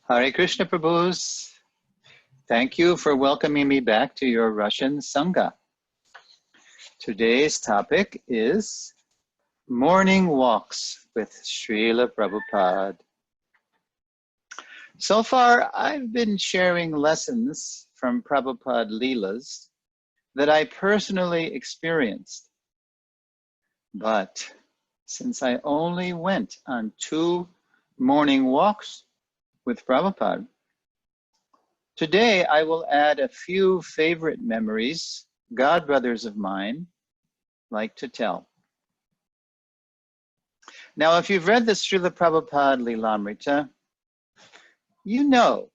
Hare Krishna Prabhus. Thank you for welcoming me back to your Russian Sangha. Today's topic is morning walks with Srila Prabhupada. So far, I've been sharing lessons from Prabhupada lilas that I personally experienced. But since I only went on 2 morning walks with Prabhupada, today I will add a few favorite memories godbrothers of mine like to tell. Now, if you've read the Srila Prabhupada Lilamrita, you know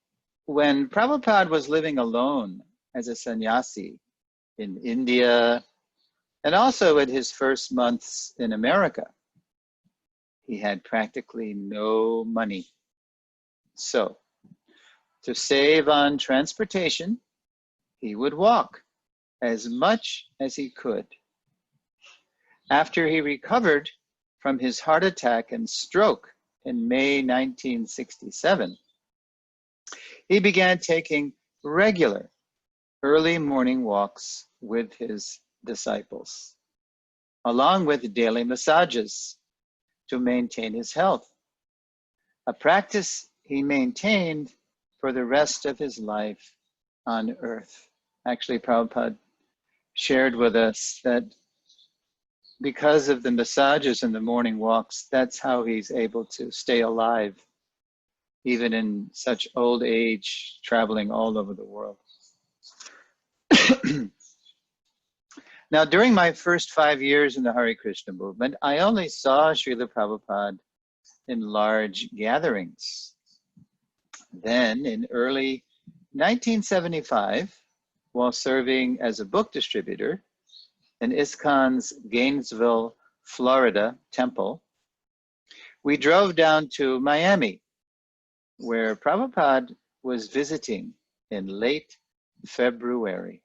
when Prabhupada was living alone as a sannyasi in India and also in his first months in America, he had practically no money. So, to save on transportation, he would walk as much as he could. After he recovered from his heart attack and stroke in May 1967, he began taking regular early morning walks with his disciples, along with daily massages to maintain his health, a practice he maintained for the rest of his life on earth. Actually, Prabhupada shared with us that because of the massages and the morning walks, that's how he's able to stay alive, even in such old age, traveling all over the world. Now, during my first 5 years in the Hare Krishna movement, I only saw Srila Prabhupada in large gatherings. Then, in early 1975, while serving as a book distributor in ISKCON's Gainesville, Florida temple, we drove down to Miami, where Prabhupada was visiting in late February.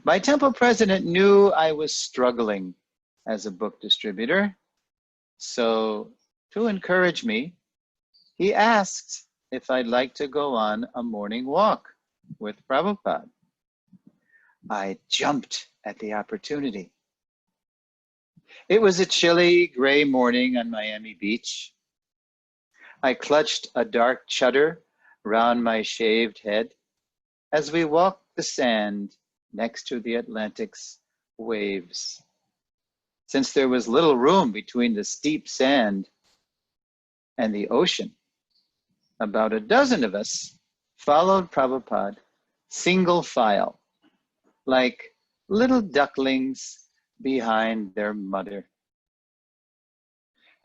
My temple president knew I was struggling as a book distributor, so to encourage me, he asked if I'd like to go on a morning walk with Prabhupada. I jumped at the opportunity. It was a chilly, gray morning on Miami Beach. I clutched a dark chador round my shaved head as we walked the sand next to the Atlantic's waves. Since there was little room between the steep sand and the ocean, about a dozen of us followed Prabhupada single file, like little ducklings behind their mother.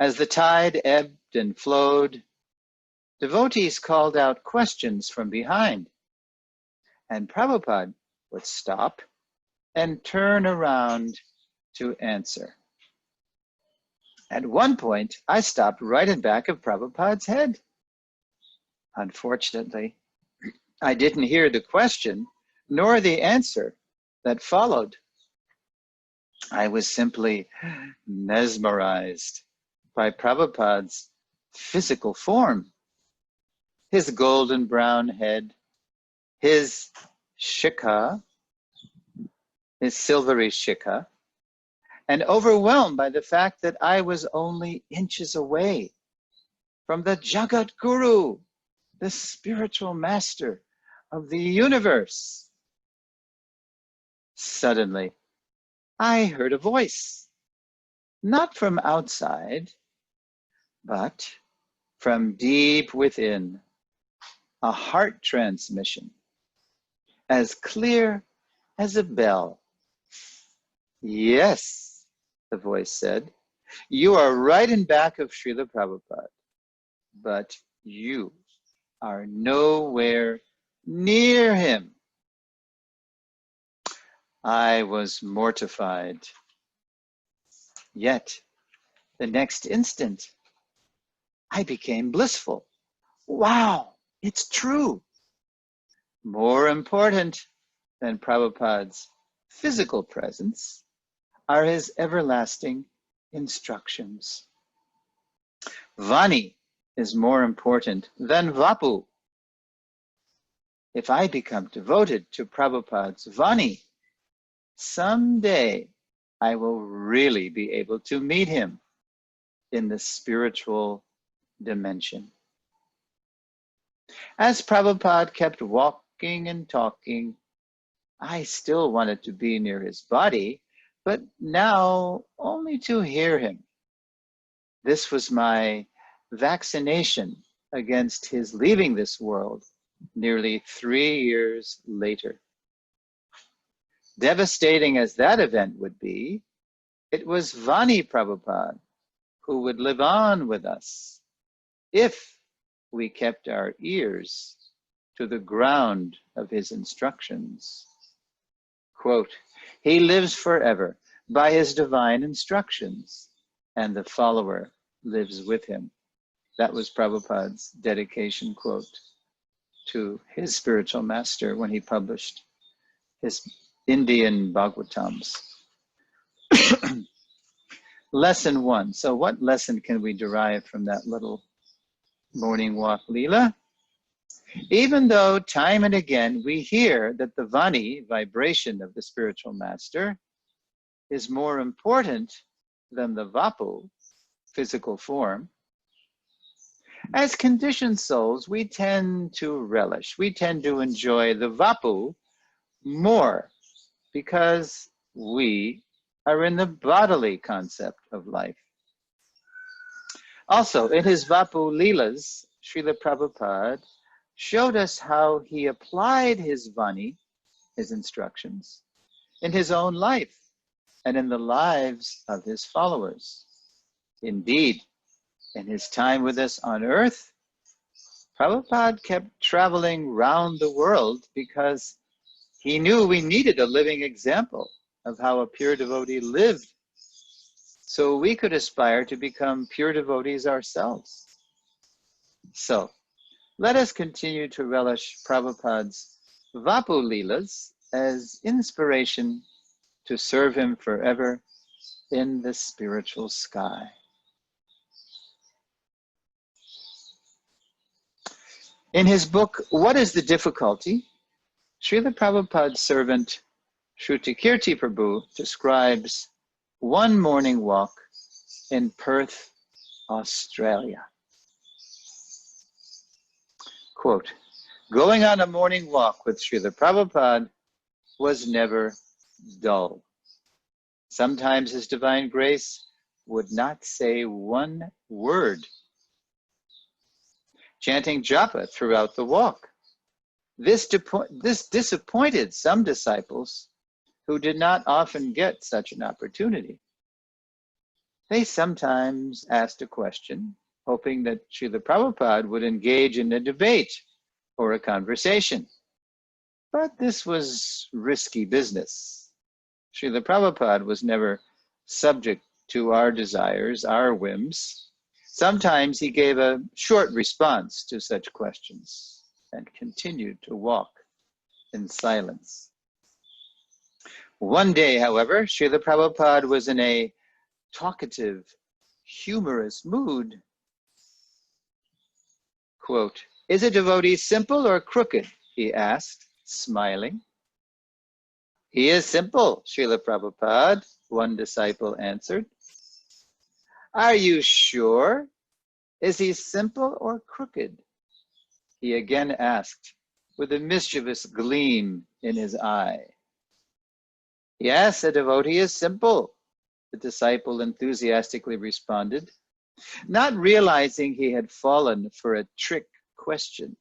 As the tide ebbed and flowed, devotees called out questions from behind, and Prabhupada would stop and turn around to answer. At one point, I stopped right in back of Prabhupada's head. Unfortunately, I didn't hear the question nor the answer that followed. I was simply mesmerized by Prabhupada's physical form, his golden brown head, his shikha, his silvery shikha, and overwhelmed by the fact that I was only inches away from the Jagat Guru, the spiritual master of the universe. Suddenly, I heard a voice, not from outside, but from deep within, a heart transmission, as clear as a bell. Yes, the voice said, you are right in back of Srila Prabhupada, but you are nowhere near him. I was mortified. Yet, the next instant, I became blissful. Wow, it's true. More important than Prabhupada's physical presence are his everlasting instructions. Vani is more important than Vapu. If I become devoted to Prabhupada's Vani, someday I will really be able to meet him in the spiritual dimension. As Prabhupada kept walking and talking, I still wanted to be near his body, but now only to hear him. This was my vaccination against his leaving this world nearly 3 years later. Devastating as that event would be, it was Vani Prabhupada who would live on with us if we kept our ears to the ground of his instructions. Quote, he lives forever by his divine instructions, and the follower lives with him. That was Prabhupada's dedication quote to his spiritual master when he published his Indian Bhagavatams. Lesson 1. So what lesson can we derive from that little morning walk lila? Even though time and again we hear that the Vani, vibration of the spiritual master, is more important than the Vapu, physical form, as conditioned souls, we tend to relish, we tend to enjoy the Vapu more because we are in the bodily concept of life. Also, in his Vapu lilas, Srila Prabhupada showed us how he applied his Vani, his instructions, in his own life and in the lives of his followers. Indeed, in his time with us on earth, Prabhupada kept traveling round the world because he knew we needed a living example of how a pure devotee lived, so we could aspire to become pure devotees ourselves. So, let us continue to relish Prabhupada's Vapu Leelas as inspiration to serve him forever in the spiritual sky. In his book, What is the Difficulty?, Srila Prabhupada's servant Shrutikirti Prabhu describes one morning walk in Perth, Australia. Quote, going on a morning walk with Srila Prabhupada was never dull. Sometimes His Divine Grace would not say one word. Chanting japa throughout the walk. This disappointed some disciples who did not often get such an opportunity. They sometimes asked a question, hoping that Srila Prabhupada would engage in a debate or a conversation. But this was risky business. Srila Prabhupada was never subject to our desires, our whims. Sometimes he gave a short response to such questions and continued to walk in silence. One day, however, Srila Prabhupada was in a talkative, humorous mood. Quote, is a devotee simple or crooked? He asked, smiling. He is simple, Srila Prabhupada, one disciple answered. Are you sure? Is he simple or crooked? He again asked, with a mischievous gleam in his eye. Yes, a devotee is simple, the disciple enthusiastically responded, not realizing he had fallen for a trick question.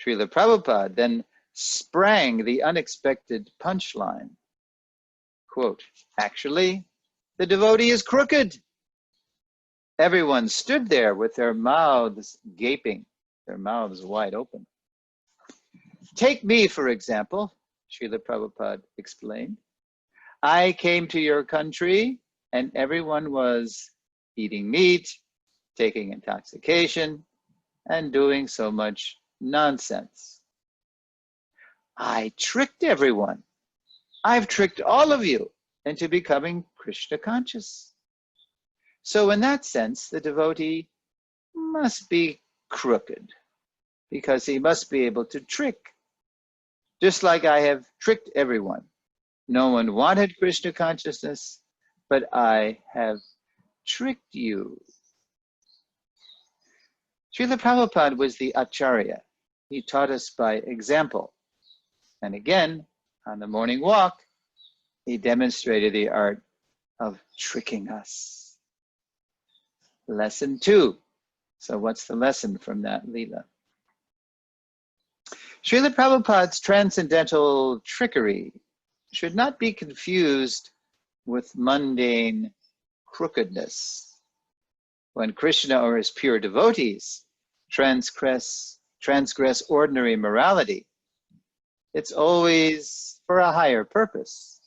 Srila Prabhupada then sprang the unexpected punchline. Quote, actually, the devotee is crooked. Everyone stood there with their mouths gaping, their mouths wide open. Take me, for example, Srila Prabhupada explained. I came to your country and everyone was eating meat, taking intoxication, and doing so much nonsense. I tricked everyone. I've tricked all of you into becoming Krishna conscious. So in that sense, the devotee must be crooked, because he must be able to trick, just like I have tricked everyone. No one wanted Krishna consciousness, but I have tricked you. Srila Prabhupada was the Acharya. He taught us by example. And again, on the morning walk, he demonstrated the art of tricking us. Lesson 2. So what's the lesson from that lila? Srila Prabhupada's transcendental trickery should not be confused with mundane crookedness. When Krishna or his pure devotees transgress ordinary morality, it's always for a higher purpose.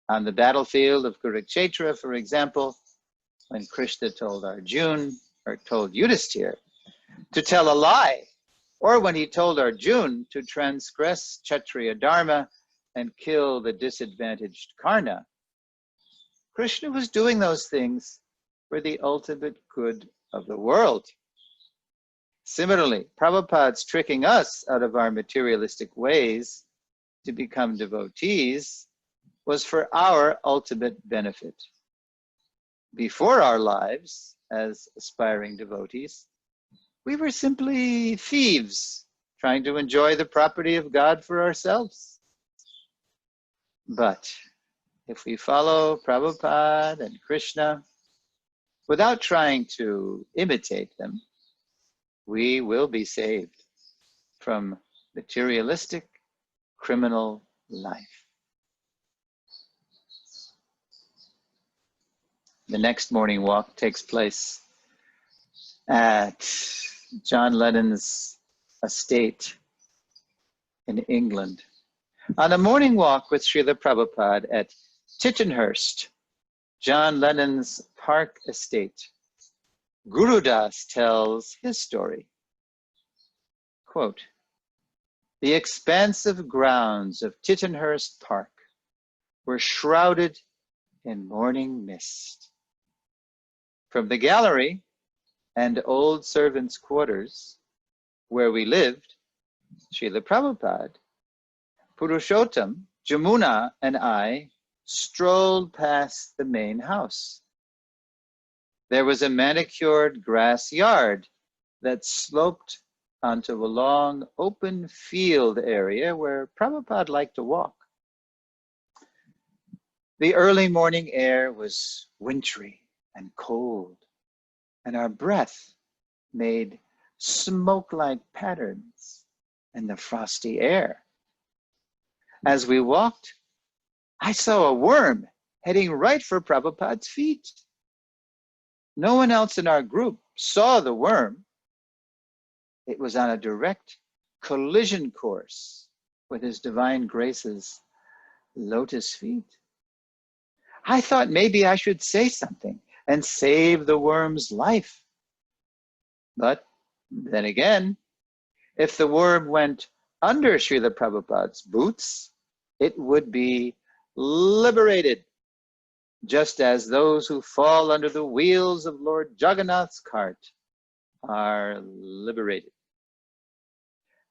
On the battlefield of Kurukshetra, for example, when Krishna told Arjuna, or told Yudhisthira, to tell a lie, or when he told Arjuna to transgress Kshatriya Dharma and kill the disadvantaged Karna, Krishna was doing those things for the ultimate good of the world. Similarly, Prabhupada's tricking us out of our materialistic ways to become devotees was for our ultimate benefit. Before our lives as aspiring devotees, we were simply thieves trying to enjoy the property of God for ourselves. But if we follow Prabhupada and Krishna without trying to imitate them, we will be saved from materialistic criminal life. The next morning walk takes place at John Lennon's estate in England. On a morning walk with Srila Prabhupada at Tittenhurst, John Lennon's park estate, Guru Das tells his story. Quote, "The expansive grounds of Tittenhurst Park were shrouded in morning mist. From the gallery and old servants' quarters, where we lived, Srila Prabhupada, Purushottam, Jamuna, and I strolled past the main house. There was a manicured grass yard that sloped onto a long open field area where Prabhupada liked to walk. The early morning air was wintry and cold, and our breath made smoke-like patterns in the frosty air. As we walked, I saw a worm heading right for Prabhupada's feet. No one else in our group saw the worm. It was on a direct collision course with His Divine Grace's lotus feet. I thought maybe I should say something and save the worm's life. But then again, if the worm went under Srila Prabhupada's boots, it would be liberated, just as those who fall under the wheels of Lord Jagannath's cart are liberated.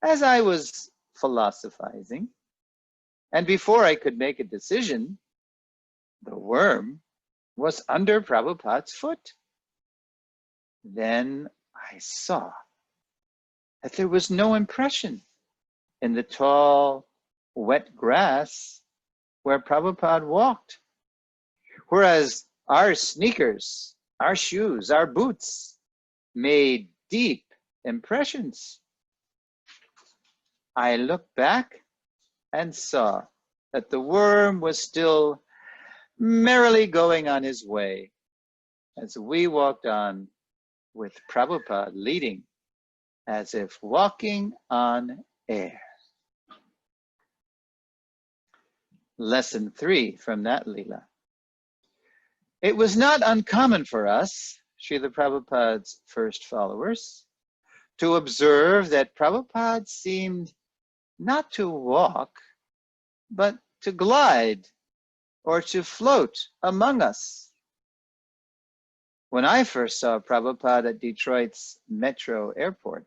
As I was philosophizing, and before I could make a decision, the worm was under Prabhupada's foot. Then I saw that there was no impression in the tall, wet grass where Prabhupada walked, whereas our sneakers, our shoes, our boots made deep impressions. I looked back and saw that the worm was still merrily going on his way as we walked on with Prabhupada leading as if walking on air. Lesson 3 from that lila. It was not uncommon for us, Srila Prabhupada's first followers, to observe that Prabhupada seemed not to walk, but to glide or to float among us. when I first saw Prabhupada at Detroit's Metro Airport.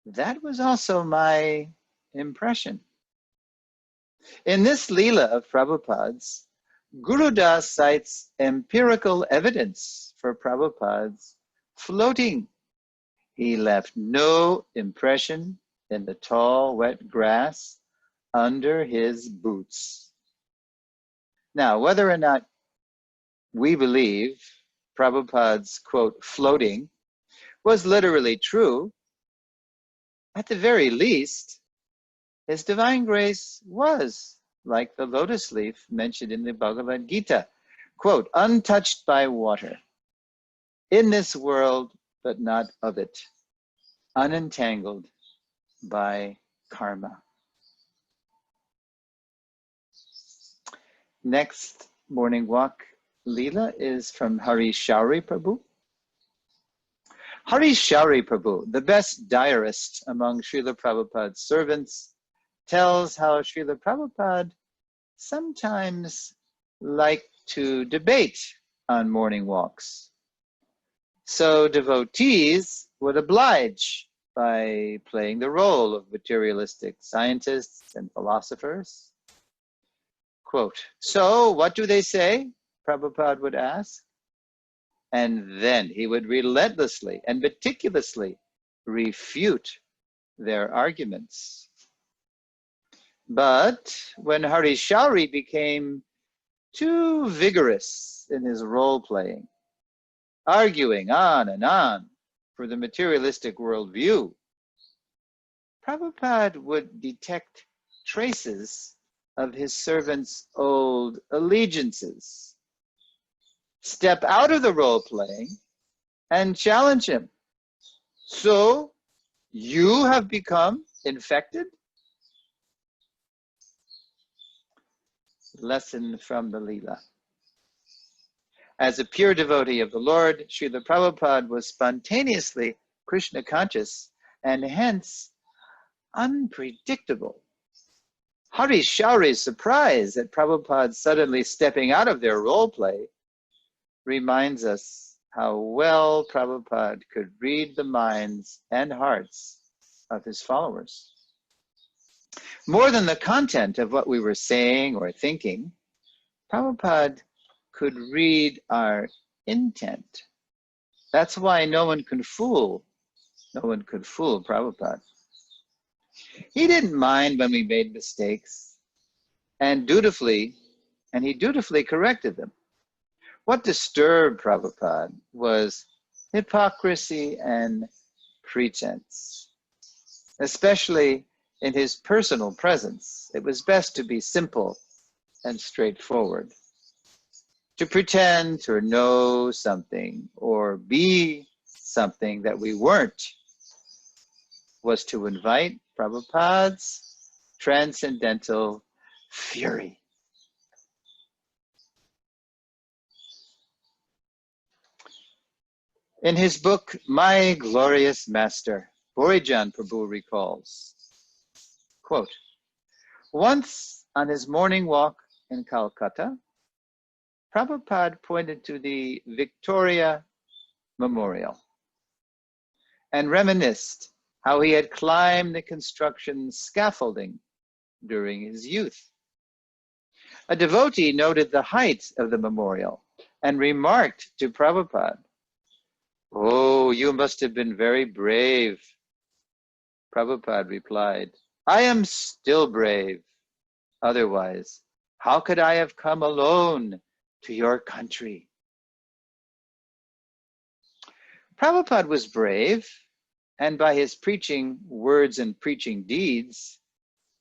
That was also my impression. In this Leela of Prabhupada's, Gurudas cites empirical evidence for Prabhupada's floating. He left no impression in the tall, wet grass under his boots. Now, whether or not we believe Prabhupada's, quote, floating was literally true, at the very least, his divine grace was like the lotus leaf mentioned in the Bhagavad Gita, quote, untouched by water, in this world, but not of it, unentangled by karma. Next morning walk Leela is from Hari Shauri Prabhu. Hari Shauri Prabhu, the best diarist among Srila Prabhupada's servants, tells how Srila Prabhupada sometimes liked to debate on morning walks. So devotees would oblige by playing the role of materialistic scientists and philosophers. Quote, so what do they say? Prabhupada would ask. And then he would relentlessly and meticulously refute their arguments. But when Hari Shauri became too vigorous in his role-playing, arguing on and on for the materialistic worldview, Prabhupada would detect traces of his servant's old allegiances, step out of the role-playing, and challenge him. So, you have become infected? Lesson from the Leela. As a pure devotee of the Lord, Srila Prabhupada was spontaneously Krishna conscious and hence unpredictable. Hari Shauri's surprise at Prabhupada suddenly stepping out of their role play reminds us how well Prabhupada could read the minds and hearts of his followers. More than the content of what we were saying or thinking, Prabhupada could read our intent. That's why no one could fool Prabhupada. He didn't mind when we made mistakes, and he dutifully corrected them. What disturbed Prabhupada was hypocrisy and pretense, especially in his personal presence. It was best to be simple and straightforward. To pretend to know something or be something that we weren't was to invite Prabhupada's transcendental fury. In his book, My Glorious Master, Borijan Prabhu recalls, quote, once on his morning walk in Calcutta, Prabhupada pointed to the Victoria Memorial and reminisced how he had climbed the construction scaffolding during his youth. A devotee noted the height of the memorial and remarked to Prabhupada, oh, you must have been very brave. Prabhupada replied, I am still brave. Otherwise, how could I have come alone to your country? Prabhupada was brave, and by his preaching words and preaching deeds,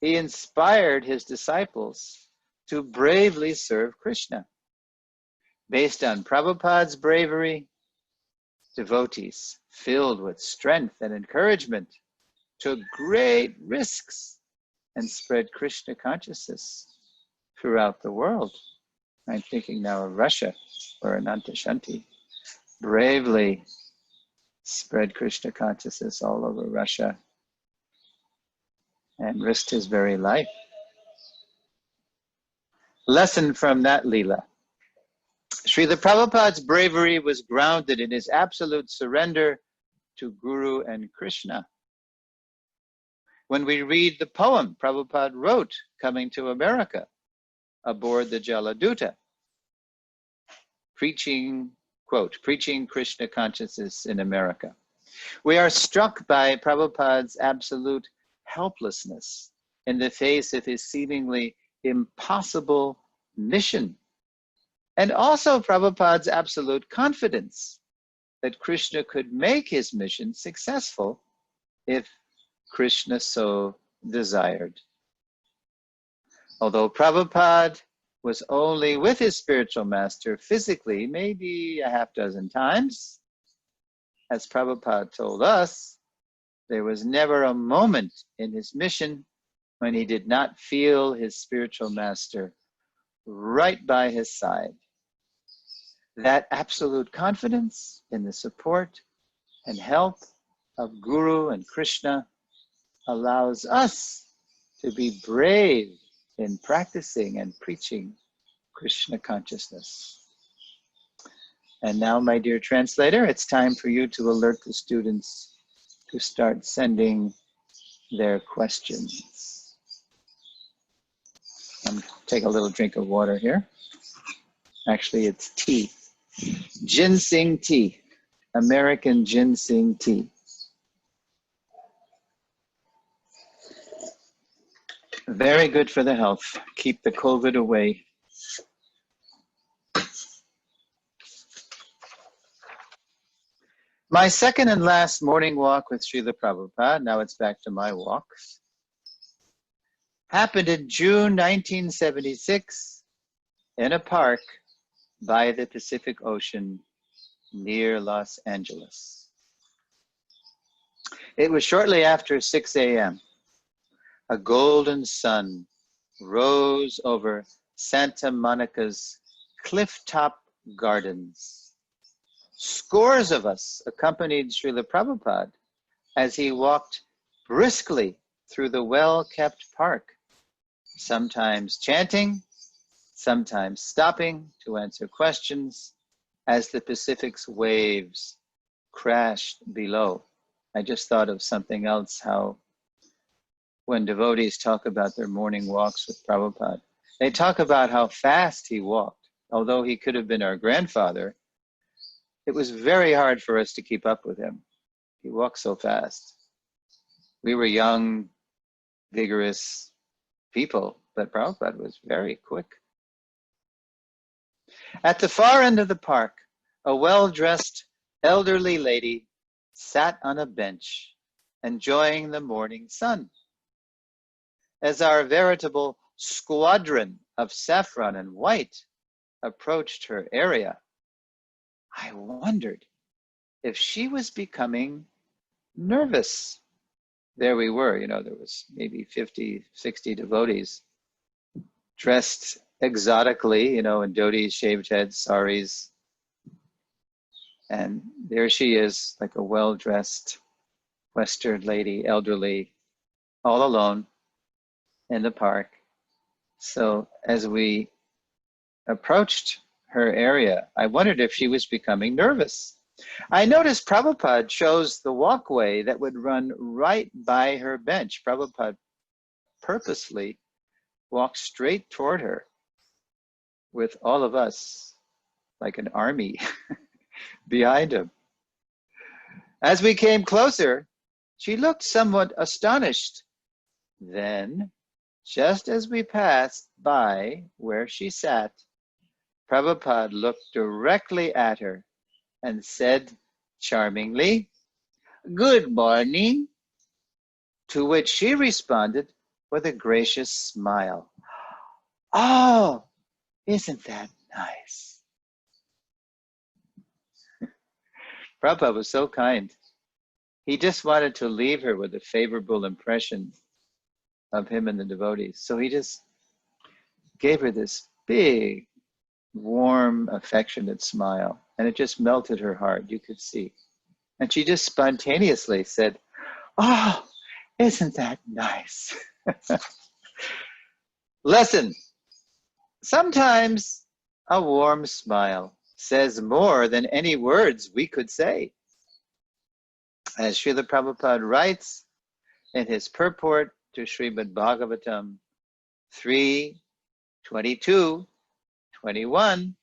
he inspired his disciples to bravely serve Krishna. Based on Prabhupada's bravery, devotees filled with strength and encouragement took great risks and spread Krishna consciousness throughout the world. I'm thinking now of Russia, where Ananta Shanti bravely spread Krishna consciousness all over Russia and risked his very life. Lesson from that Leela. Srila Prabhupada's bravery was grounded in his absolute surrender to Guru and Krishna. When we read the poem Prabhupada wrote coming to America aboard the Jaladuta, preaching, quote, preaching Krishna consciousness in America, we are struck by Prabhupada's absolute helplessness in the face of his seemingly impossible mission, and also Prabhupada's absolute confidence that Krishna could make his mission successful if Krishna so desired. Although Prabhupada was only with his spiritual master physically maybe a half dozen times, as Prabhupada told us, there was never a moment in his mission when he did not feel his spiritual master right by his side. That absolute confidence in the support and help of Guru and Krishna allows us to be brave in practicing and preaching Krishna consciousness. And now, my dear translator, it's time for you to alert the students to start sending their questions. I'm take a little drink of water here. Actually, it's tea. Ginseng tea, American ginseng tea. Very good for the health. Keep the COVID away. My second and last morning walk with Srila Prabhupada, now it's back to my walks, happened in June 1976 in a park by the Pacific Ocean near Los Angeles. It was shortly after 6 a.m. A golden sun rose over Santa Monica's clifftop gardens. Scores of us accompanied Srila Prabhupada as he walked briskly through the well-kept park, sometimes chanting, sometimes stopping to answer questions as the Pacific's waves crashed below. I just thought of something else, how when devotees talk about their morning walks with Prabhupada, they talk about how fast he walked. Although he could have been our grandfather, it was very hard for us to keep up with him. He walked so fast. We were young, vigorous people, but Prabhupada was very quick. At the far end of the park, a well-dressed elderly lady sat on a bench, enjoying the morning sun. As our veritable squadron of saffron and white approached her area, I wondered if she was becoming nervous. There we were, there was maybe 50, 60 devotees dressed exotically, in dhotis, shaved heads, saris. And there she is, like a well-dressed Western lady, elderly, all alone in the park. So as we approached her area, I wondered if she was becoming nervous. I noticed Prabhupada chose the walkway that would run right by her bench. Prabhupada purposely walked straight toward her with all of us, like an army, behind him. As we came closer, she looked somewhat astonished. Then, just as we passed by where she sat, Prabhupada looked directly at her and said charmingly, "Good morning," to which she responded with a gracious smile. "Oh, isn't that nice?" Prabhupada was so kind. He just wanted to leave her with a favorable impression of him and the devotees. So he just gave her this big, warm, affectionate smile, and it just melted her heart, you could see. And she just spontaneously said, "Oh, isn't that nice?" Lesson: sometimes a warm smile says more than any words we could say. As Srila Prabhupada writes in his purport to Srimad Bhagavatam 3:22-21,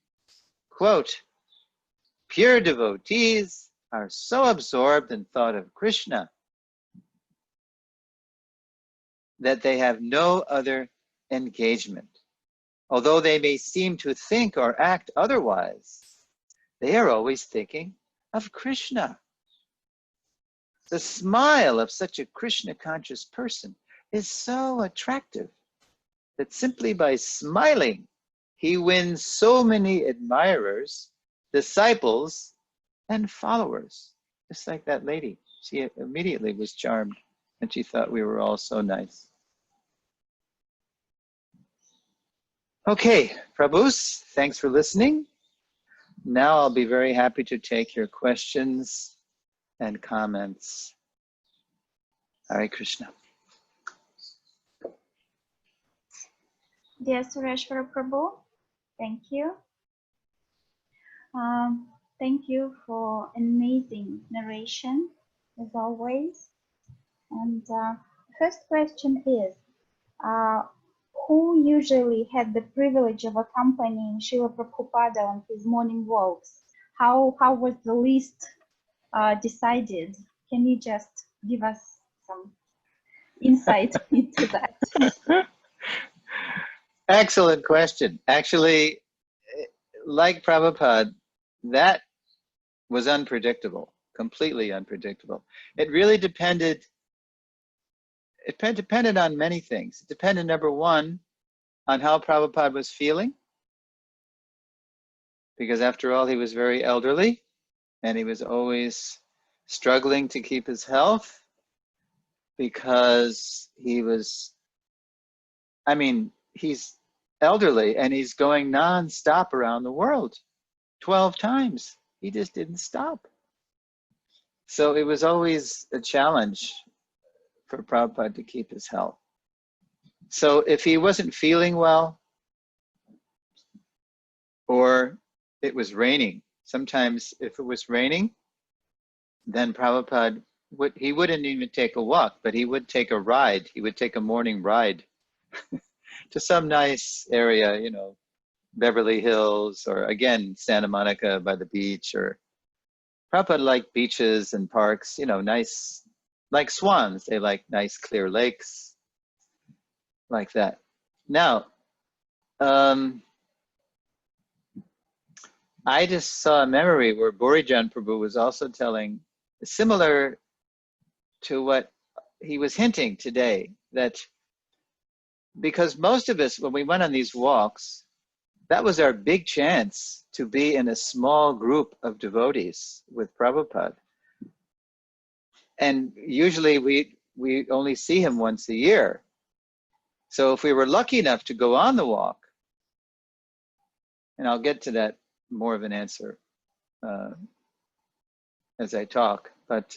quote, pure devotees are so absorbed in thought of Krishna that they have no other engagement. Although they may seem to think or act otherwise, they are always thinking of Krishna. The smile of such a Krishna-conscious person is so attractive that simply by smiling, he wins so many admirers, disciples, and followers. Just like that lady. She immediately was charmed, and she thought we were all so nice. Okay, Prabhus, thanks for listening. Now I'll be very happy to take your questions and comments. Hare Krishna. Dear Sureshvara Prabhu, thank you. Thank you for amazing narration, as always. And first question is, who usually had the privilege of accompanying Srila Prabhupada on his morning walks? How was the list decided? Can you just give us some insight into that? Excellent question. Actually, like Prabhupada, that was unpredictable, completely unpredictable. It really depended on many things. It depended, number one, on how Prabhupada was feeling, because after all, he was very elderly, and he was always struggling to keep his health, because he's elderly, and he's going non-stop around the world, 12 times. He just didn't stop. So it was always a challenge for Prabhupada to keep his health. So if he wasn't feeling well, or it was raining, sometimes if it was raining, then Prabhupada he wouldn't even take a walk, but he would take a ride. He would take a morning ride to some nice area, Beverly Hills, or again, Santa Monica by the beach, or Prabhupada liked beaches and parks, nice, like swans. They like nice clear lakes, like that. Now, I just saw a memory where Borijan Prabhu was also telling, similar to what he was hinting today, that because most of us, when we went on these walks, that was our big chance to be in a small group of devotees with Prabhupada. And usually we only see him once a year. So if we were lucky enough to go on the walk, and I'll get to that more of an answer as I talk, but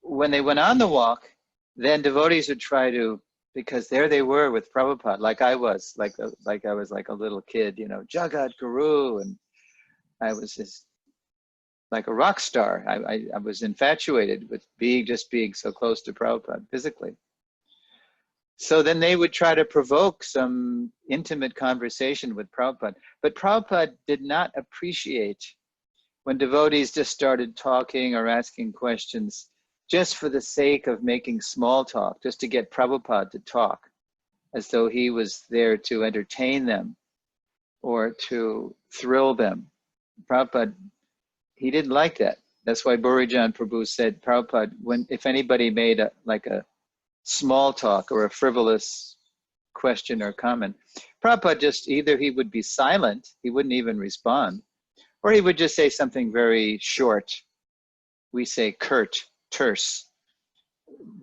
when they went on the walk, then devotees would try to, because there they were with Prabhupada, like I was like a little kid, Jagat Guru, and I was just like a rock star. I was infatuated with just being so close to Prabhupada physically. So then they would try to provoke some intimate conversation with Prabhupada, but Prabhupada did not appreciate when devotees just started talking or asking questions just for the sake of making small talk, just to get Prabhupada to talk, as though he was there to entertain them or to thrill them. Prabhupada, he didn't like that. That's why Borijan Prabhu said, Prabhupada, if anybody made a small talk or a frivolous question or comment, Prabhupada just either he would be silent, he wouldn't even respond, or he would just say something very short. We say curt, terse.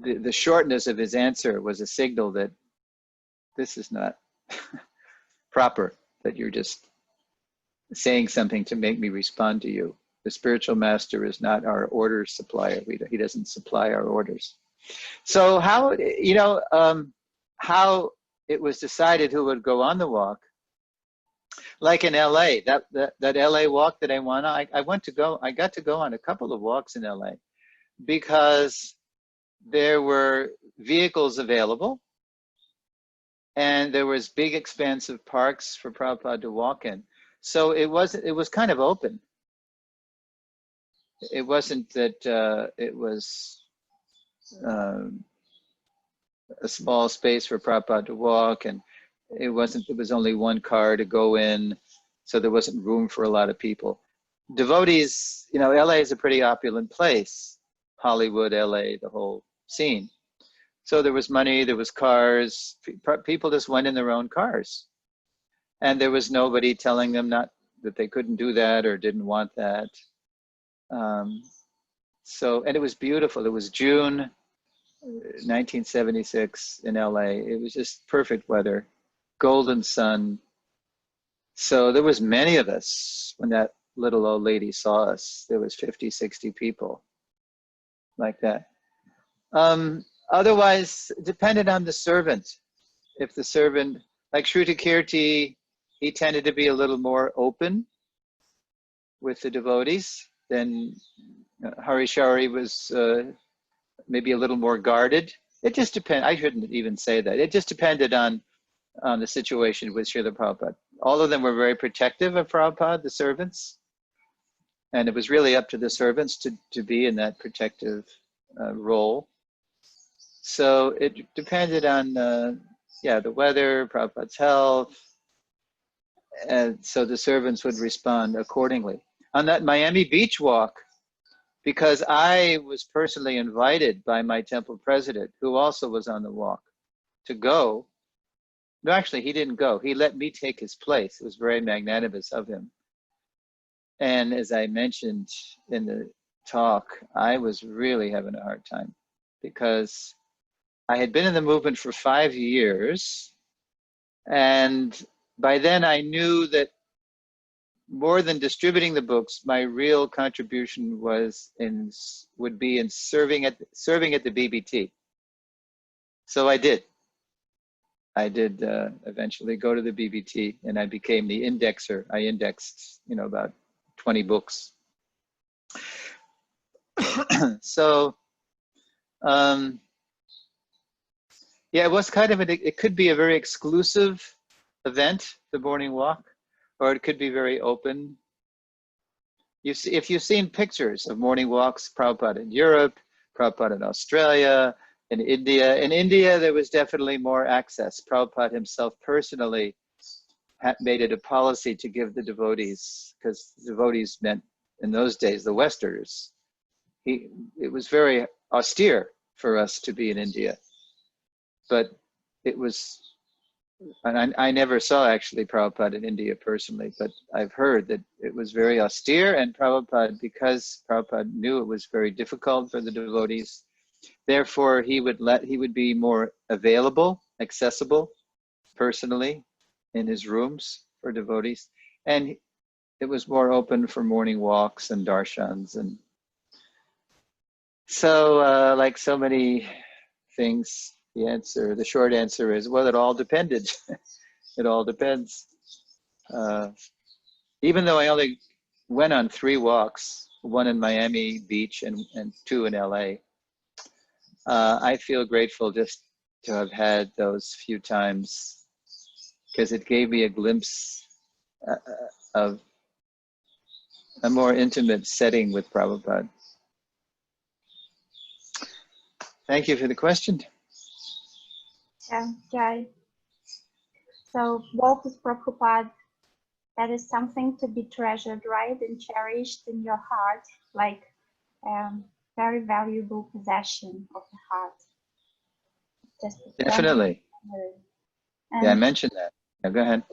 The shortness of his answer was a signal that this is not proper, that you're just saying something to make me respond to you. The spiritual master is not our order supplier. He doesn't supply our orders. So how it was decided who would go on the walk Like in LA, that LA walk that I got to go on a couple of walks in LA because there were vehicles available and there was big expansive parks for Prabhupada to walk in. So it was kind of open. It wasn't that it was a small space for Prabhupada to walk, and it was only one car to go in, so there wasn't room for a lot of people. Devotees, LA is a pretty opulent place, Hollywood, LA, the whole scene. So there was money, there was cars, people just went in their own cars. And there was nobody telling them that they couldn't do that or didn't want that. And it was beautiful. It was June 1976 in LA. It was just perfect weather, golden sun. So there was many of us when that little old lady saw us. There was 50, 60 people like that. Otherwise, it depended on the servant. If the servant, like Shrutakirti, he tended to be a little more open with the devotees. Then Harishari was maybe a little more guarded. It just depended. I shouldn't even say that. It just depended on the situation with Srila Prabhupada. All of them were very protective of Prabhupada, the servants. And it was really up to the servants to be in that protective role. So it depended on, the weather, Prabhupada's health. And so the servants would respond accordingly. On that Miami Beach walk, because I was personally invited by my temple president, who also was on the walk, to go. No, actually, he didn't go. He let me take his place. It was very magnanimous of him. And as I mentioned in the talk, I was really having a hard time because I had been in the movement for 5 years. And by then I knew that more than distributing the books, my real contribution would be in serving at the BBT. So I did eventually go to the BBT, and I became the indexer. I indexed, about 20 books. So, it was kind of it could be a very exclusive event, the morning walk, or it could be very open. If you've seen pictures of morning walks, Prabhupada in Europe, Prabhupada in Australia, in India, there was definitely more access. Prabhupada himself personally made it a policy to give the devotees, because devotees meant in those days the Westerners. It was very austere for us to be in India, but it was. And I never saw actually Prabhupada in India personally, but I've heard that it was very austere, and Prabhupada, because Prabhupada knew it was very difficult for the devotees, therefore he would be more available, accessible personally in his rooms for devotees. And it was more open for morning walks and darshans. And so like so many things, the short answer is, well, it all depended. It all depends. Even though I only went on 3 walks, one in Miami Beach and 2 in LA, I feel grateful just to have had those few times, because it gave me a glimpse of a more intimate setting with Prabhupada. Thank you for the question. Yeah, Jai. So walk with Prabhupada, that is something to be treasured, right, and cherished in your heart, like very valuable possession of the heart. Just Definitely. Yeah, I mentioned that. Yeah, go ahead.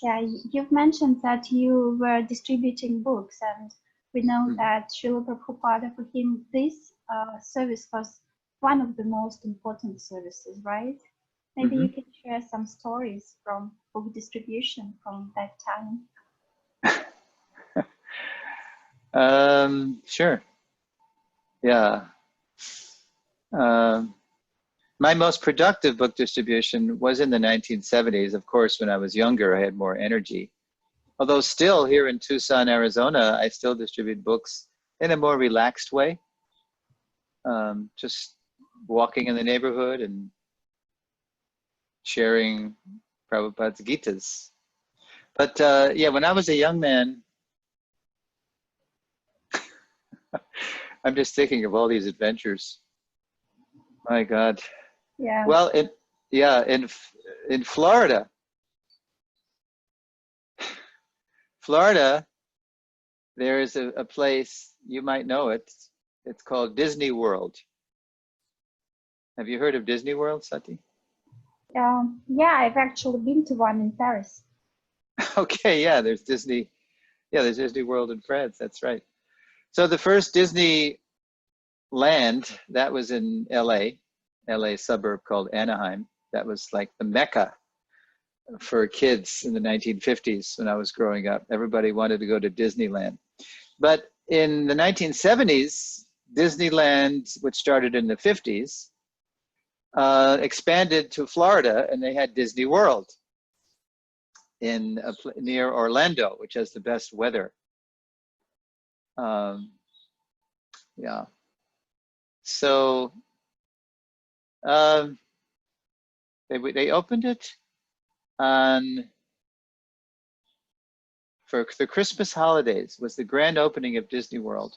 Yeah, you've mentioned that you were distributing books, and we know that Srila Prabhupada, for him, this service was one of the most important services, right? Maybe you can share some stories from book distribution from that time. Sure. Yeah. My most productive book distribution was in the 1970s. Of course, when I was younger, I had more energy. Although still here in Tucson, Arizona, I still distribute books in a more relaxed way. Just walking in the neighborhood and sharing Prabhupada's Gitas. But yeah, when I was a young man, I'm just thinking of all these adventures. My God. Yeah. Well, in Florida, there is a place, you might know it. It's called Disney World. Have you heard of Disney World, Sati? Yeah, I've actually been to one in Paris. Okay, yeah, there's Disney World in France, that's right. So the first Disney land, that was in LA suburb called Anaheim. That was like the Mecca for kids in the 1950s when I was growing up. Everybody wanted to go to Disneyland. But in the 1970s, Disneyland, which started in the 50s, expanded to Florida, and they had Disney World near Orlando, which has the best weather. Yeah. So they opened it for the Christmas holidays. Was the grand opening of Disney World,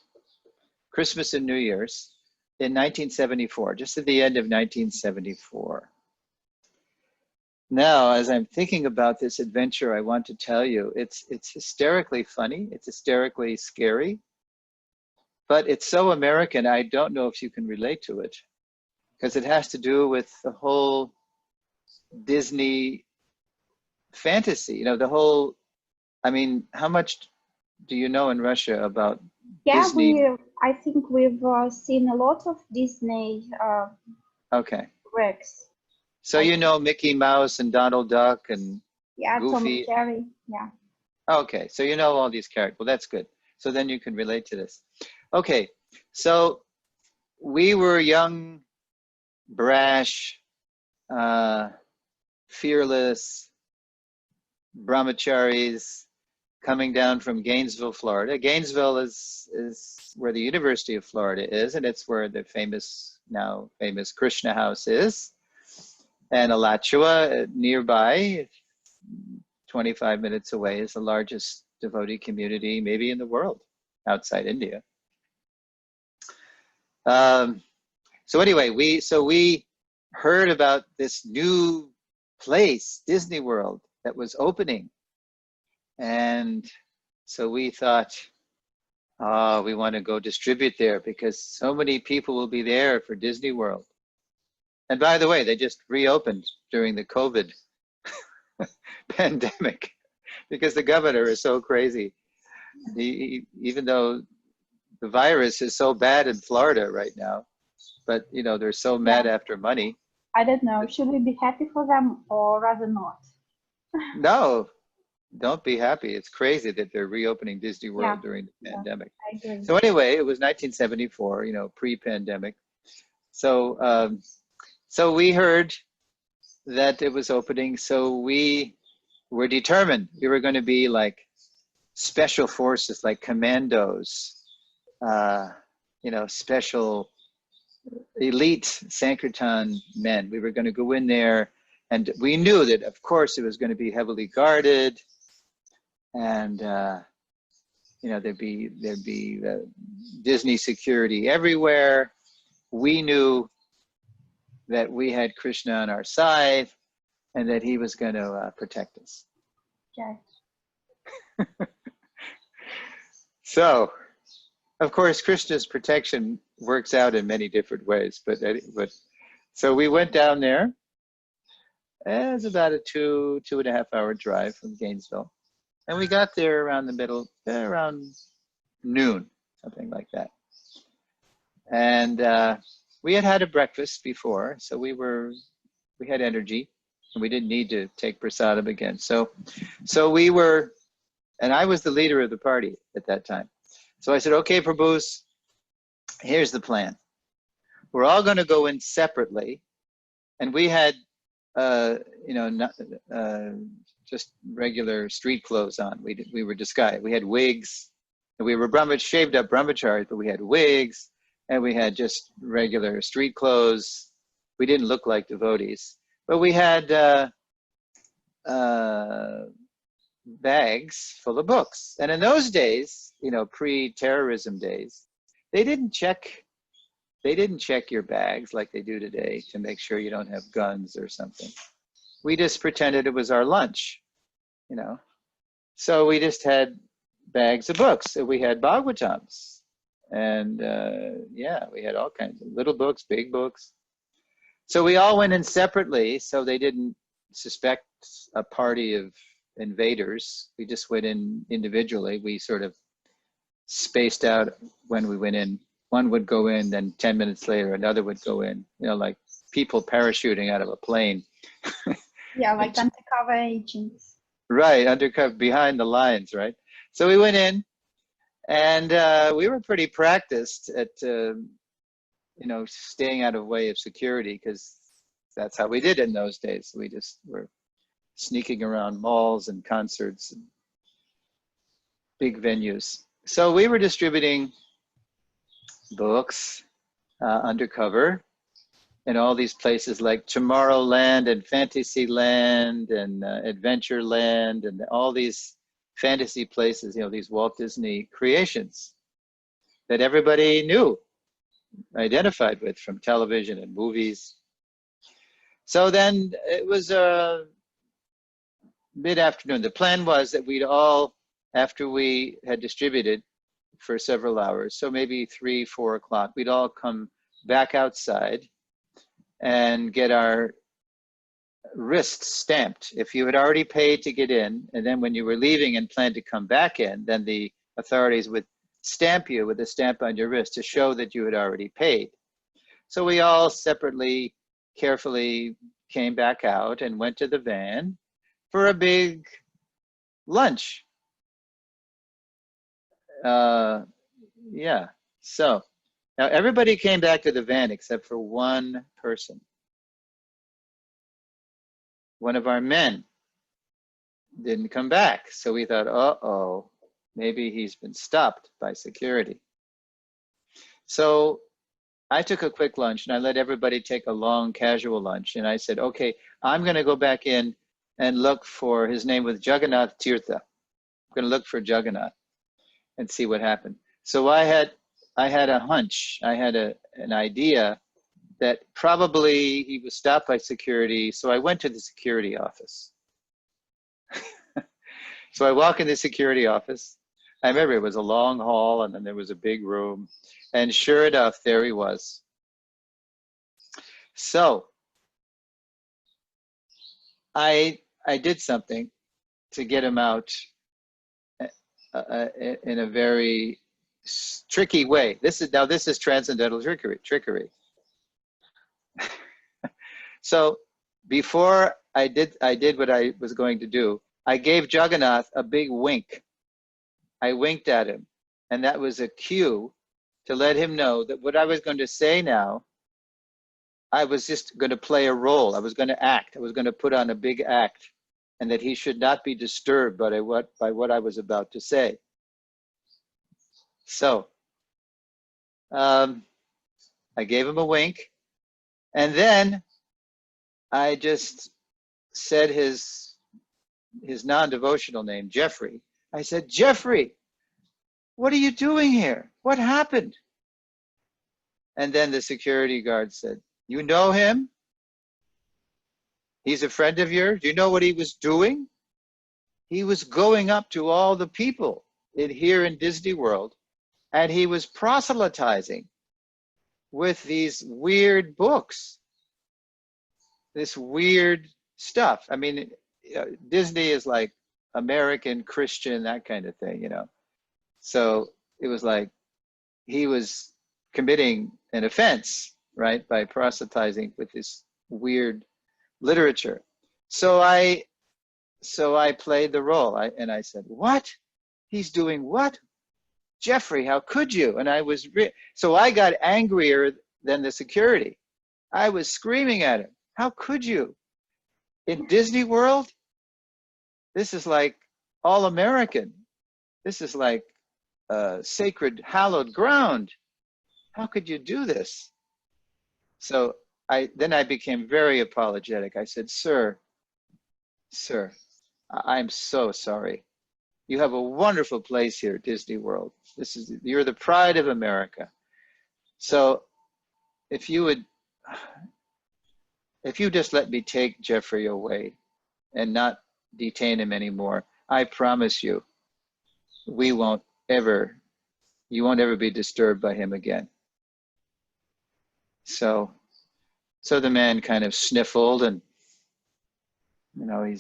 Christmas and New Year's in 1974, just at the end of 1974. Now, as I'm thinking about this adventure, I want to tell you, it's hysterically funny, it's hysterically scary, but it's so American, I don't know if you can relate to it, because it has to do with the whole Disney fantasy, you know, the whole, I mean, how much do you know in Russia about Disney? I think we've seen a lot of Disney Okay. works. So you know Mickey Mouse and Donald Duck and Tom and Goofy? Jerry, yeah. Okay, so you know all these characters. Well, that's good. So then you can relate to this. Okay, so we were young, brash, fearless brahmacharis coming down from Gainesville, Florida. Gainesville is where the University of Florida is, and it's where the now famous Krishna House is. And Alachua, nearby, 25 minutes away, is the largest devotee community maybe in the world outside India. So anyway, we heard about this new place, Disney World, that was opening. And so we thought, oh, we want to go distribute there because so many people will be there for Disney World. And by the way, they just reopened during the COVID pandemic because the governor is so crazy. Even though the virus is so bad in Florida right now, but you know, they're so mad after money. I don't know, should we be happy for them or rather not? No, don't be happy. It's crazy that they're reopening Disney World during the pandemic. I agree. So anyway, it was 1974, you know, pre-pandemic. So, so we heard that it was opening. So we were determined. We were going to be like special forces, like commandos, you know, special elite Sankirtan men. We were going to go in there, and we knew that, of course, it was going to be heavily guarded, and you know, there'd be Disney security everywhere. We knew that we had Krishna on our side, and that he was going to protect us. Okay. So, of course, Krishna's protection works out in many different ways, but so we went down there. It's about a 2.5 hour drive from Gainesville, and we got there around around noon, something like that. And we had had a breakfast before, so we had energy, and we didn't need to take prasadam again. So we were, and I was the leader of the party at that time. So I said, okay, Prabhus, here's the plan. We're all going to go in separately, And we had, you know, not, just regular street clothes on. We were disguised. We had wigs. And we were shaved up brahmacharis, but we had wigs, and we had just regular street clothes. We didn't look like devotees, but we had bags full of books. And in those days, you know, pre-terrorism days, they didn't check your bags like they do today to make sure you don't have guns or something. We just pretended it was our lunch, you know. So we just had bags of books. So we had Bhagavatams, and yeah, we had all kinds of little books, big books. So we all went in separately, so they didn't suspect a party of invaders. We just went in individually. We sort of spaced out when we went in. One would go in, then 10 minutes later, another would go in, you know, like people parachuting out of a plane. Yeah, like undercover agents. Right, undercover, behind the lines, right? So we went in, and we were pretty practiced at, you know, staying out of way of security, because that's how we did in those days. We just were sneaking around malls and concerts and big venues. So we were distributing books undercover in all these places like Tomorrowland and Fantasyland and Adventureland and all these fantasy places, you know, these Walt Disney creations that everybody knew, identified with from television and movies. So then it was mid-afternoon. The plan was that we'd all, after we had distributed for several hours, so maybe 3, 4 o'clock, we'd all come back outside and get our wrists stamped. If you had already paid to get in, and then when you were leaving and planned to come back in, then the authorities would stamp you with a stamp on your wrist to show that you had already paid. So we all separately, carefully came back out and went to the van for a big lunch. Yeah, so now everybody came back to the van except for one person. One of our men didn't come back. So we thought, uh-oh, maybe he's been stopped by security. So I took a quick lunch and I let everybody take a long casual lunch. And I said, okay, I'm gonna go back in and look for, his name was Jagannath Tirtha. I'm gonna look for Jagannath and see what happened. So I had a hunch, I had an idea that probably he was stopped by security. So I went to the security office. So I walk in the security office. I remember it was a long hall and then there was a big room. And sure enough, there he was. So I did something to get him out in a very tricky way. This is transcendental trickery. So before I did what I was going to do, I gave Jagannath a big wink. I winked at him, and that was a cue to let him know that what I was going to say now, I was just going to play a role. I was going to act. I was going to put on a big act, and that he should not be disturbed by what I was about to say. So I gave him a wink, and then I just said his non-devotional name, Jeffrey. I said, Jeffrey, what are you doing here? What happened? And then the security guard said, you know him? He's a friend of yours? Do you know what he was doing? He was going up to all the people here in Disney World, and he was proselytizing with these weird books, this weird stuff. I mean, Disney is like American Christian, that kind of thing, you know. So it was like he was committing an offense, right, by proselytizing with this weird literature. So I played the role. And I said, what? He's doing what? Jeffrey, how could you? And I was, so I got angrier than the security. I was screaming at him. How could you? In Disney World, this is like all American. This is like sacred, hallowed ground. How could you do this? So then I became very apologetic. I said, sir, I'm so sorry. You have a wonderful place here at Disney World. You're the pride of America. So if you just let me take Jeffrey away and not detain him anymore, I promise you, you won't ever be disturbed by him again. So the man kind of sniffled, and he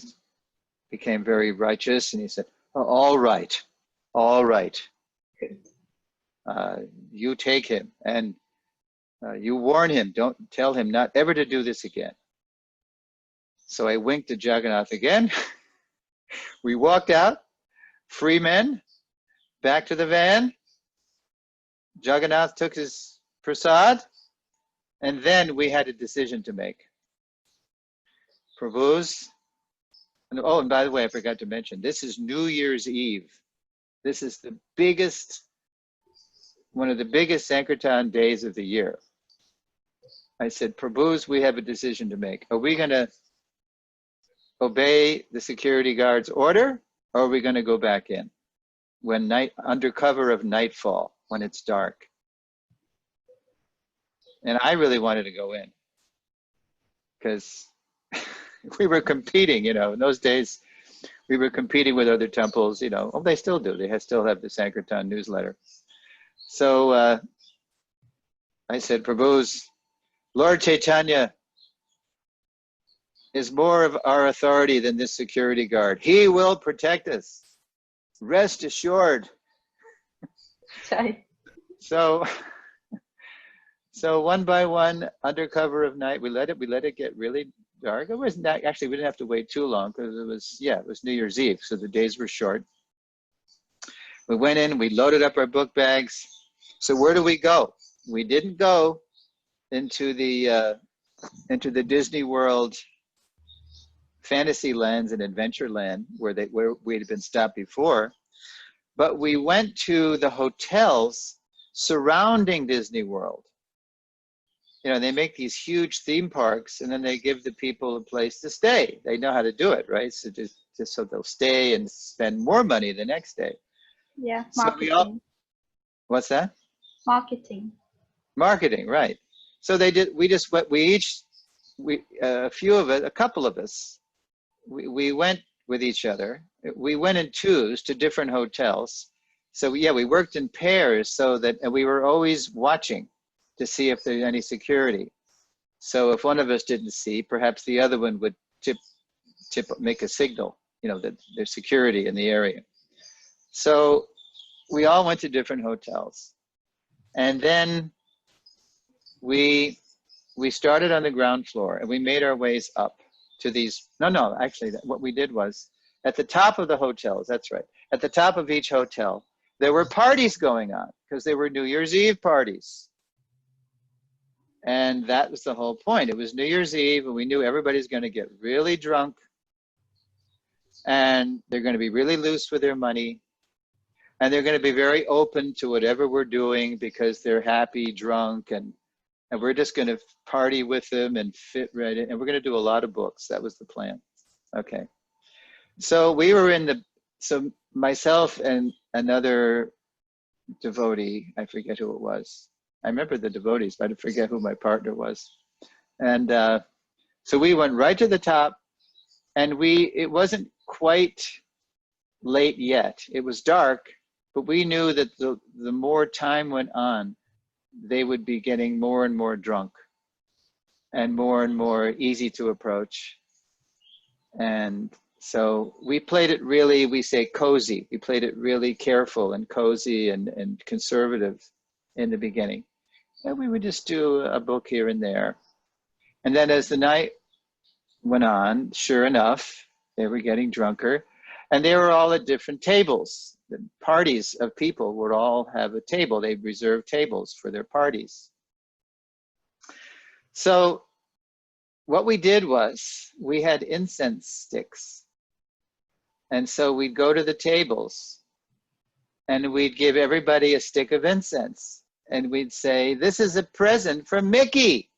became very righteous, and he said, oh, all right. You take him, and you warn him, don't tell him not ever to do this again. So I winked at Jagannath again. We walked out, free men, back to the van. Jagannath took his prasad, and then we had a decision to make. Prabhu's, and by the way, I forgot to mention, this is New Year's Eve. This is one of the biggest Sankirtan days of the year. I said, Prabhu's, we have a decision to make. Are we going to obey the security guard's order, or are we going to go back in under cover of nightfall, when it's dark? And I really wanted to go in because we were competing, in those days, we were competing with other temples, they still do. They still have the Sankirtan newsletter. So I said, Prabhu's, Lord Chaitanya is more of our authority than this security guard. He will protect us. Rest assured. Sorry. So one by one, under cover of night, we let it get really dark. It wasn't that, actually, we didn't have to wait too long because it was New Year's Eve, so the days were short. We went in, we loaded up our book bags. So where do we go? We didn't go into the Disney World fantasy lands and adventure land where we had been stopped before, but we went to the hotels surrounding Disney World. They make these huge theme parks, and then they give the people a place to stay. They know how to do it, right? So just so they'll stay and spend more money the next day. Yeah, marketing. What's that? Marketing, right. So they did. A couple of us, we went with each other. We went in twos to different hotels. So yeah, we worked in pairs and we were always watching to see if there's any security. So if one of us didn't see, perhaps the other one would make a signal, that there's security in the area. So we all went to different hotels. And then we started on the ground floor, and we made our ways up to these, actually what we did was, at the top of the hotels, that's right, at the top of each hotel, there were parties going on, because they were New Year's Eve parties. And that was the whole point. It was New Year's Eve, and we knew everybody's going to get really drunk, and they're going to be really loose with their money, and they're going to be very open to whatever we're doing because they're happy, drunk, and we're just going to party with them and fit right in, and we're going to do a lot of books. That was the plan. Okay. So we were so myself and another devotee, I forget who it was. I remember the devotees, but I forget who my partner was. And so we went right to the top, and it wasn't quite late yet. It was dark, but we knew that the more time went on, they would be getting more and more drunk and more easy to approach. And so we played it really, we say cozy. We played it really careful and cozy and conservative in the beginning. And we would just do a book here and there. And then as the night went on, sure enough, they were getting drunker. And they were all at different tables. The parties of people would all have a table. They reserved tables for their parties. So what we did was we had incense sticks. And so we'd go to the tables and we'd give everybody a stick of incense. And we'd say, this is a present from Mickey.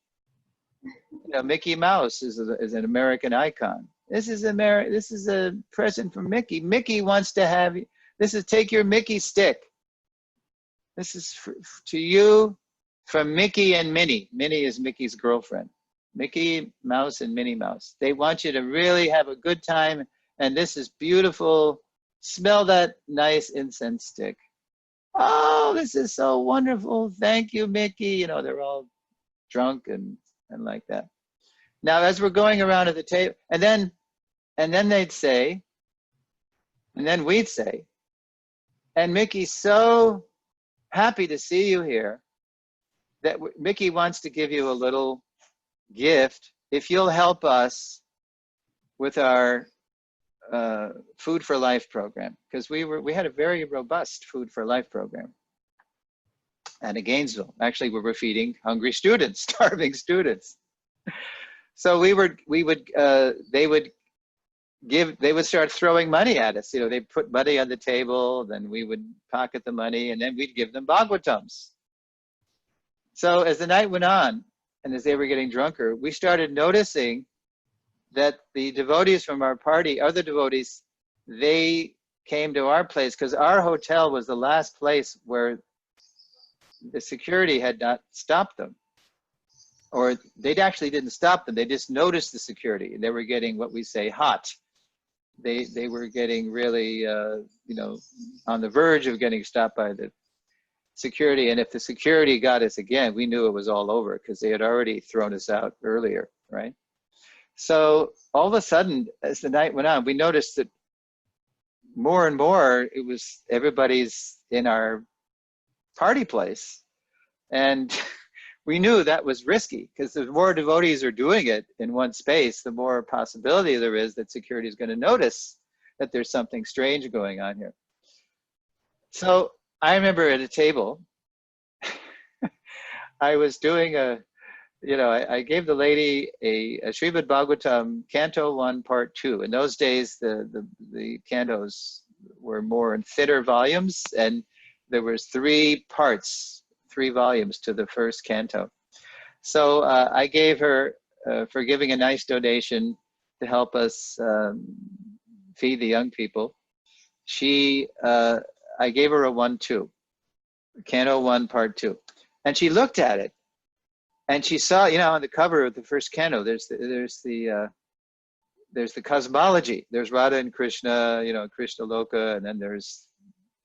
You know, Mickey Mouse is an American icon. This is a present from Mickey. Mickey wants to have, take your Mickey stick. This is to you from Mickey and Minnie. Minnie is Mickey's girlfriend. Mickey Mouse and Minnie Mouse. They want you to really have a good time. And this is beautiful. Smell that nice incense stick. Oh, this is so wonderful. Thank you, Mickey. You know, they're all drunk and like that. Now, as we're going around at the table, and then they'd say, and then we'd say, and Mickey's so happy to see you here that Mickey wants to give you a little gift if you'll help us with our Food for Life program, because we had a very robust Food for Life program at Gainesville. Actually, we were feeding hungry students, starving students. So they would start throwing money at us. You know, they put money on the table, then we would pocket the money, and then we'd give them Bhagavatams. So as the night went on, and as they were getting drunker, we started noticing that the devotees from our party, other devotees, they came to our place because our hotel was the last place where the security had not stopped them. Or they actually didn't stop them, they just noticed the security. They were getting what we say hot. They were getting really, you know, on the verge of getting stopped by the security. And if the security got us again, we knew it was all over because they had already thrown us out earlier, right? So all of a sudden, as the night went on, we noticed that more and more, it was everybody's in our party place. And we knew that was risky because the more devotees are doing it in one space, the more possibility there is that security is going to notice that there's something strange going on here. So I remember at a table, I was doing I gave the lady a Srimad Bhagavatam, Canto 1, Part 2. In those days, the cantos were more in thinner volumes, and there was 3 parts, 3 volumes to the first canto. So I gave her, for giving a nice donation to help us feed the young people, I gave her a 1-2, Canto 1, Part 2. And she looked at it, and she saw, you know, on the cover of the first canto, there's the cosmology. There's Radha and Krishna, you know, Krishna Loka, and then there's